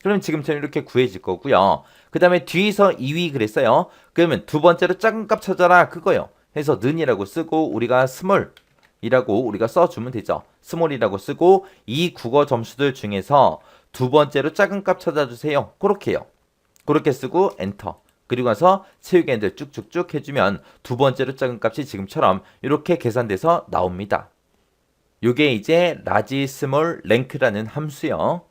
그럼 지금처럼 이렇게 구해질 거고요. 그 다음에 뒤에서 2위 그랬어요. 그러면 두 번째로 작은 값 찾아라 그거요. 해서 는이라고 쓰고 우리가 스몰이라고 우리가 써주면 되죠. 스몰이라고 쓰고 이 국어 점수들 중에서 두 번째로 작은 값 찾아주세요. 그렇게요. 그렇게 쓰고 엔터. 그리고 나서 채우기 핸들 쭉쭉쭉 해주면 두 번째로 작은 값이 지금처럼 이렇게 계산돼서 나옵니다. 요게 이제 라지 스몰 랭크라는 함수요.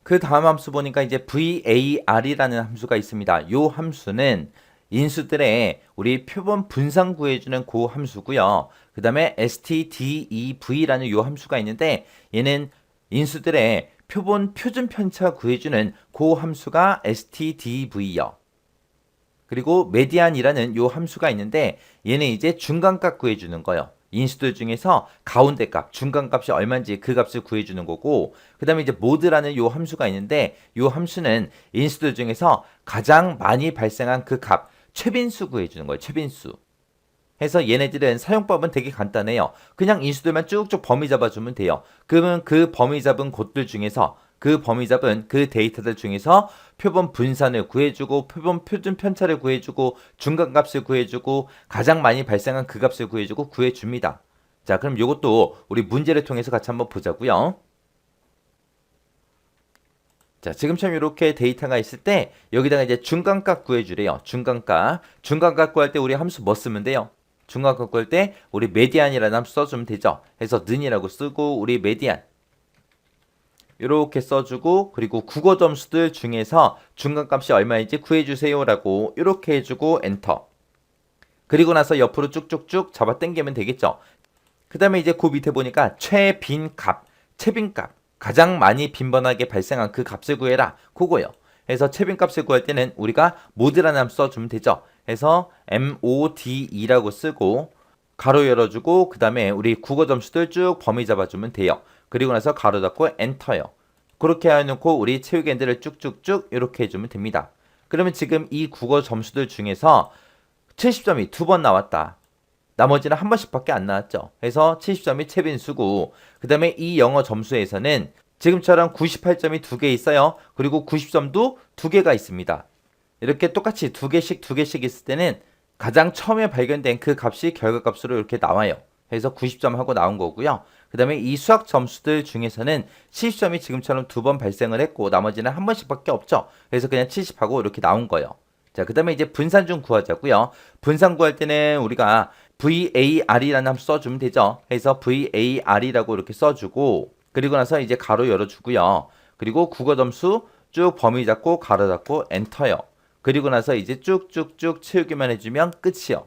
그 다음 함수 보니까 이제 VAR이라는 함수가 있습니다. 요 함수는 인수들의 우리 표본 분산 구해주는 그 함수고요. 그 다음에 STDEV라는 요 함수가 있는데 얘는 인수들의 표본 표준 편차 구해주는 그 함수가 STDV요. 그리고 메디안이라는 요 함수가 있는데 얘는 이제 중간값 구해주는 거예요. 인수들 중에서 가운데 값, 중간값이 얼마인지 그 값을 구해주는 거고, 그 다음에 이제 모드라는 요 함수가 있는데 요 함수는 인수들 중에서 가장 많이 발생한 그 값, 최빈수 구해주는 거예요. 최빈수. 해서 얘네들은 사용법은 되게 간단해요. 그냥 인수들만 쭉쭉 범위 잡아주면 돼요. 그러면 그 범위 잡은 곳들 중에서 그 범위 잡은 그 데이터들 중에서 표본 분산을 구해주고 표본 표준 편차를 구해주고 중간값을 구해주고 가장 많이 발생한 그 값을 구해주고 구해줍니다. 자, 그럼 이것도 우리 문제를 통해서 같이 한번 보자고요. 자, 지금처럼 이렇게 데이터가 있을 때 여기다가 이제 중간값 구해주래요. 중간값 구할 때 우리 함수 뭐 쓰면 돼요? 중간값 구할 때 우리 메디안이라는 함수 써주면 되죠. 해서 는이라고 쓰고 우리 메디안 이렇게 써주고, 그리고 국어 점수들 중에서 중간값이 얼마인지 구해주세요 라고 이렇게 해주고 엔터. 그리고 나서 옆으로 쭉쭉쭉 잡아 당기면 되겠죠. 그 다음에 이제 그 밑에 보니까 최빈값, 가장 많이 빈번하게 발생한 그 값을 구해라 그거요. 해서 최빈값을 구할 때는 우리가 모드라는 함수 써주면 되죠. 해서 MODE라고 쓰고 가로 열어주고 그 다음에 우리 국어 점수들 쭉 범위 잡아주면 돼요. 그리고 나서 가로 닫고 엔터요. 그렇게 해놓고 우리 채우기 핸들을 쭉쭉쭉 이렇게 해주면 됩니다. 그러면 지금 이 국어 점수들 중에서 70점이 두 번 나왔다. 나머지는 한 번씩밖에 안 나왔죠. 그래서 70점이 최빈수고, 그 다음에 이 영어 점수에서는 지금처럼 98점이 두 개 있어요. 그리고 90점도 두 개가 있습니다. 이렇게 똑같이 두 개씩 있을 때는 가장 처음에 발견된 그 값이 결과값으로 이렇게 나와요. 그래서 90점 하고 나온 거고요. 그 다음에 이 수학 점수들 중에서는 70점이 지금처럼 2번 발생을 했고 나머지는 한 번씩밖에 없죠. 그래서 그냥 70하고 이렇게 나온 거예요. 자, 그 다음에 이제 분산 중 구하자고요. 분산 구할 때는 우리가 VAR이라는 함수 써주면 되죠. 그래서 VAR이라고 이렇게 써주고 그리고 나서 이제 가로 열어주고요. 그리고 국어 점수 쭉 범위 잡고 가로 잡고 엔터요. 그리고 나서 이제 쭉쭉쭉 채우기만 해주면 끝이요.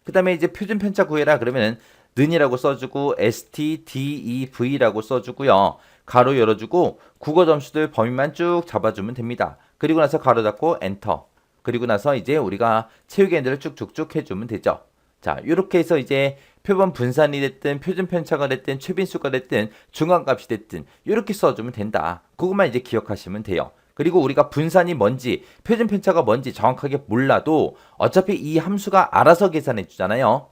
그 다음에 이제 표준 편차 구해라 그러면은 는이라고 써주고 STDEV라고 써주고요. 가로 열어주고 국어 점수들 범위만 쭉 잡아주면 됩니다. 그리고 나서 가로 잡고 엔터. 그리고 나서 이제 우리가 채우기 엔드를 쭉쭉쭉 해주면 되죠. 자, 이렇게 해서 이제 표본 분산이 됐든 표준 편차가 됐든 최빈수가 됐든 중간값이 됐든 이렇게 써주면 된다. 그것만 이제 기억하시면 돼요. 그리고 우리가 분산이 뭔지 표준 편차가 뭔지 정확하게 몰라도 어차피 이 함수가 알아서 계산해 주잖아요.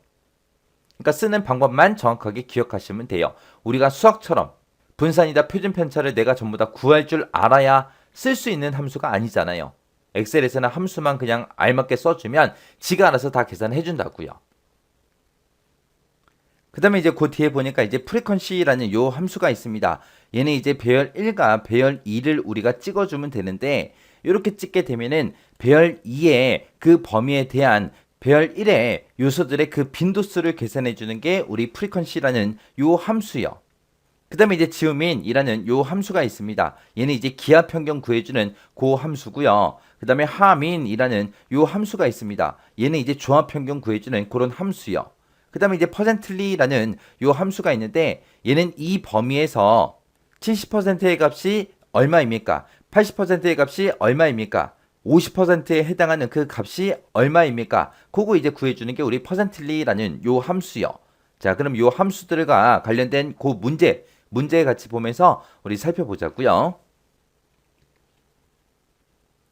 그러니까 쓰는 방법만 정확하게 기억하시면 돼요. 우리가 수학처럼 분산이다 표준 편차를 내가 전부 다 구할 줄 알아야 쓸 수 있는 함수가 아니잖아요. 엑셀에서는 함수만 그냥 알맞게 써주면 지가 알아서 다 계산해 준다고요. 그 다음에 이제 그 뒤에 보니까 이제 프리퀀시라는 요 함수가 있습니다. 얘는 이제 배열 1과 배열 2를 우리가 찍어주면 되는데 이렇게 찍게 되면은 배열 2의 그 범위에 대한 배열 1의 요소들의 그 빈도수를 계산해 주는 게 우리 프리퀀시라는 요 함수요. 그 다음에 이제 지우민이라는 요 함수가 있습니다. 얘는 이제 기하 평균 구해주는 그 함수고요. 그 다음에 하민이라는 요 함수가 있습니다. 얘는 이제 조합 평균 구해주는 그런 함수요. 그 다음에 이제 퍼센틀리라는 요 함수가 있는데 얘는 이 범위에서 70%의 값이 얼마입니까? 80%의 값이 얼마입니까? 50%에 해당하는 그 값이 얼마입니까? 그거 이제 구해주는 게 우리 퍼센틀리라는 요 함수요. 자, 그럼 요 함수들과 관련된 그 문제 같이 보면서 우리 살펴보자고요.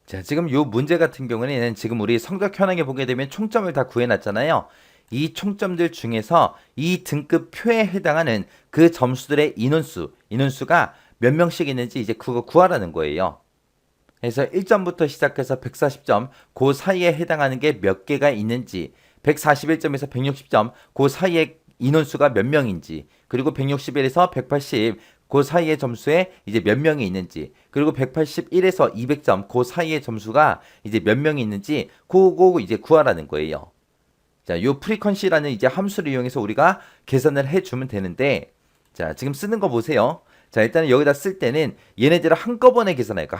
자, 지금 요 문제 같은 경우는 지금 우리 성적 현황에 보게 되면 총점을 다 구해놨잖아요. 이 총점들 중에서 이 등급표에 해당하는 그 점수들의 인원수가 몇 명씩 있는지 이제 그거 구하라는 거예요. 그래서 1점부터 시작해서 140점 그 사이에 해당하는 게 몇 개가 있는지 141점에서 160점 그 사이에 인원수가 몇 명인지 그리고 161에서 180 그 사이의 점수에 이제 몇 명이 있는지 그리고 181에서 200점 그 사이의 점수가 이제 몇 명이 있는지 그거 이제 구하라는 거예요. 자, 요 프리퀀시라는 이제 함수를 이용해서 우리가 계산을 해주면 되는데, 자, 지금 쓰는 거 보세요. 자, 일단은 여기다 쓸 때는 얘네들을 한꺼번에 계산할 거야,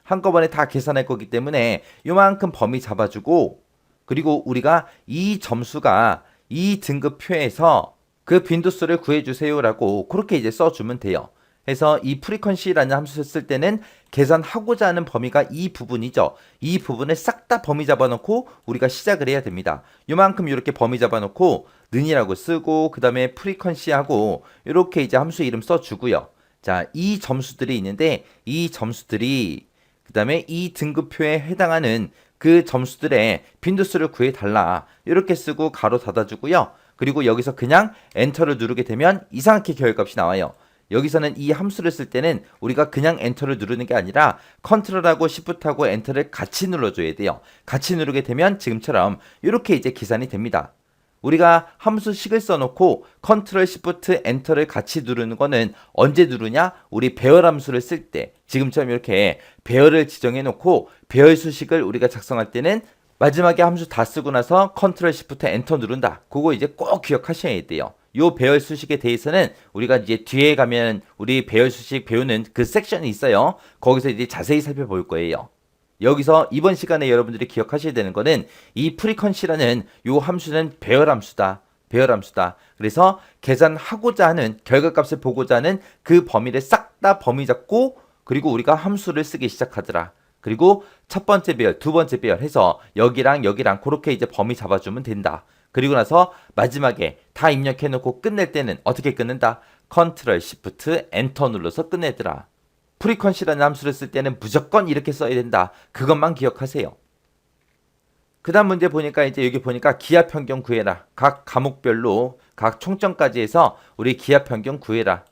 한꺼번에 다 계산할 거기 때문에 요만큼 범위 잡아주고, 그리고 우리가 이 점수가 이 등급표에서 그 빈도수를 구해주세요라고 그렇게 이제 써주면 돼요. 그래서 이 프리퀀시라는 함수를 쓸 때는 계산하고자 하는 범위가 이 부분이죠. 이 부분을 싹 다 범위 잡아놓고 우리가 시작을 해야 됩니다. 요만큼 이렇게 범위 잡아놓고 는이라고 쓰고 그 다음에 프리퀀시하고 이렇게 이제 함수 이름 써주고요. 자, 이 점수들이 있는데 이 점수들이 그 다음에 이 등급표에 해당하는 그 점수들의 빈도수를 구해달라. 이렇게 쓰고 가로 닫아주고요. 그리고 여기서 그냥 엔터를 누르게 되면 이상하게 결과값이 나와요. 여기서는 이 함수를 쓸 때는 우리가 그냥 엔터를 누르는 게 아니라 컨트롤하고 시프트하고 엔터를 같이 눌러줘야 돼요. 같이 누르게 되면 지금처럼 이렇게 이제 계산이 됩니다. 우리가 함수식을 써놓고 컨트롤 시프트 엔터를 같이 누르는 거는 언제 누르냐? 우리 배열 함수를 쓸 때 지금처럼 이렇게 배열을 지정해 놓고 배열 수식을 우리가 작성할 때는 마지막에 함수 다 쓰고 나서 컨트롤 시프트 엔터 누른다. 그거 이제 꼭 기억하셔야 돼요. 요 배열 수식에 대해서는 우리가 이제 뒤에 가면 우리 배열 수식 배우는 그 섹션이 있어요. 거기서 이제 자세히 살펴볼 거예요. 여기서 이번 시간에 여러분들이 기억하셔야 되는 거는 이 프리퀀시라는 요 함수는 배열 함수다. 배열 함수다. 그래서 계산하고자 하는 결과값을 보고자 하는 그 범위를 싹 다 범위 잡고 그리고 우리가 함수를 쓰기 시작하더라. 그리고 첫 번째 배열, 두 번째 배열 해서 여기랑 여기랑 그렇게 이제 범위 잡아주면 된다. 그리고 나서 마지막에 다 입력해놓고 끝낼 때는 어떻게 끊는다? 컨트롤 시프트 엔터 눌러서 끝내더라. 프리퀀시라는 함수를 쓸 때는 무조건 이렇게 써야 된다. 그것만 기억하세요. 그 다음 문제 보니까 이제 여기 보니까 기하 평균 구해라. 각 과목별로 각 총점까지 해서 우리 기하 평균 구해라.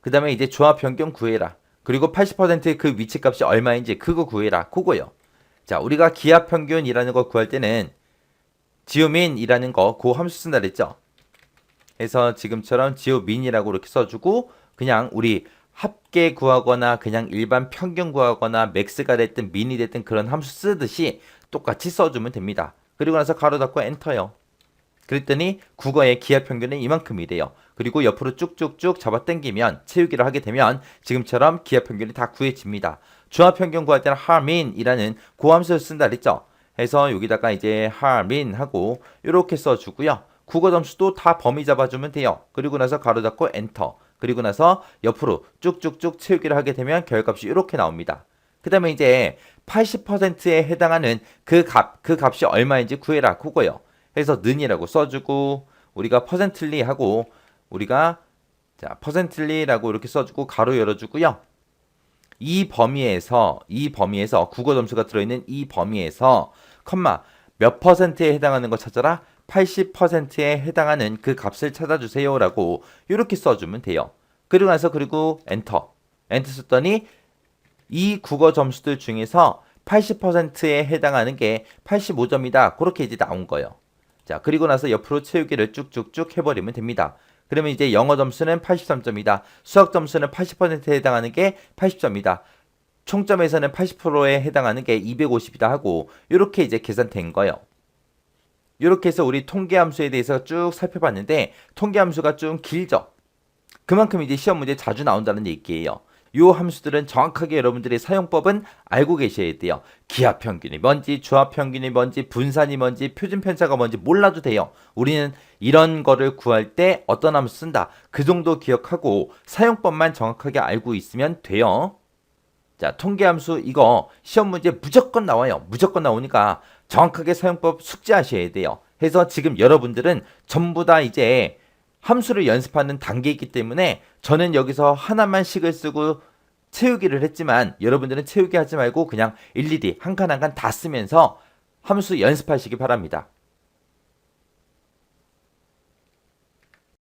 그 다음에 이제 조합 평균 구해라. 그리고 80%의 그 위치값이 얼마인지 그거 구해라. 그거요. 자, 우리가 기하 평균이라는 걸 구할 때는 지오민이라는 거 그 함수 쓴다 그랬죠. 그래서 지금처럼 지오민이라고 이렇게 써주고 그냥 우리 합계 구하거나 그냥 일반 평균 구하거나 맥스가 됐든 민이 됐든 그런 함수 쓰듯이 똑같이 써주면 됩니다. 그리고 나서 가로 닫고 엔터요. 그랬더니 국어의 기하평균은 이만큼이래요. 그리고 옆으로 쭉쭉쭉 잡아당기면 채우기를 하게 되면 지금처럼 기하평균이 다 구해집니다. 중합평균 구할 때는 harmin이라는 고함수를 쓴다 그랬죠. 해서 여기다가 이제 harmin 하고 이렇게 써주고요. 국어 점수도 다 범위 잡아주면 돼요. 그리고 나서 가로 닫고 엔터. 그리고 나서 옆으로 쭉쭉쭉 채우기를 하게 되면 결값이 이렇게 나옵니다. 그 다음에 이제 80%에 해당하는 그 값이 얼마인지 구해라 그거요. 해서 는이라고 써주고 우리가 퍼센틀리 하고 우리가 자 퍼센틀리라고 이렇게 써주고 가로 열어주고요. 이 범위에서 국어 점수가 들어있는 이 범위에서 컴마 몇 퍼센트에 해당하는 거 찾아라. 80%에 해당하는 그 값을 찾아주세요 라고 이렇게 써주면 돼요. 그리고 나서 그리고 엔터 썼더니 이 국어 점수들 중에서 80%에 해당하는 게 85점이다 그렇게 이제 나온 거예요. 자 그리고 나서 옆으로 채우기를 쭉쭉쭉 해버리면 됩니다. 그러면 이제 영어 점수는 83점이다. 수학 점수는 80%에 해당하는 게 80점이다. 총점에서는 80%에 해당하는 게 250이다 하고 이렇게 이제 계산된 거예요. 이렇게 해서 우리 통계함수에 대해서 쭉 살펴봤는데 통계함수가 좀 길죠. 그만큼 이제 시험 문제 자주 나온다는 얘기예요. 요 함수들은 정확하게 여러분들의 사용법은 알고 계셔야 돼요. 기하평균이 뭔지, 주합평균이 뭔지, 분산이 뭔지, 표준편차가 뭔지 몰라도 돼요. 우리는 이런 거를 구할 때 어떤 함수 쓴다. 그 정도 기억하고 사용법만 정확하게 알고 있으면 돼요. 자, 통계함수 이거 시험 문제 무조건 나와요. 무조건 나오니까 정확하게 사용법 숙지하셔야 돼요. 해서 지금 여러분들은 전부 다 이제 함수를 연습하는 단계이기 때문에 저는 여기서 하나만 식을 쓰고 채우기를 했지만 여러분들은 채우기 하지 말고 그냥 일일이 한 칸 한 칸 다 쓰면서 함수 연습하시기 바랍니다.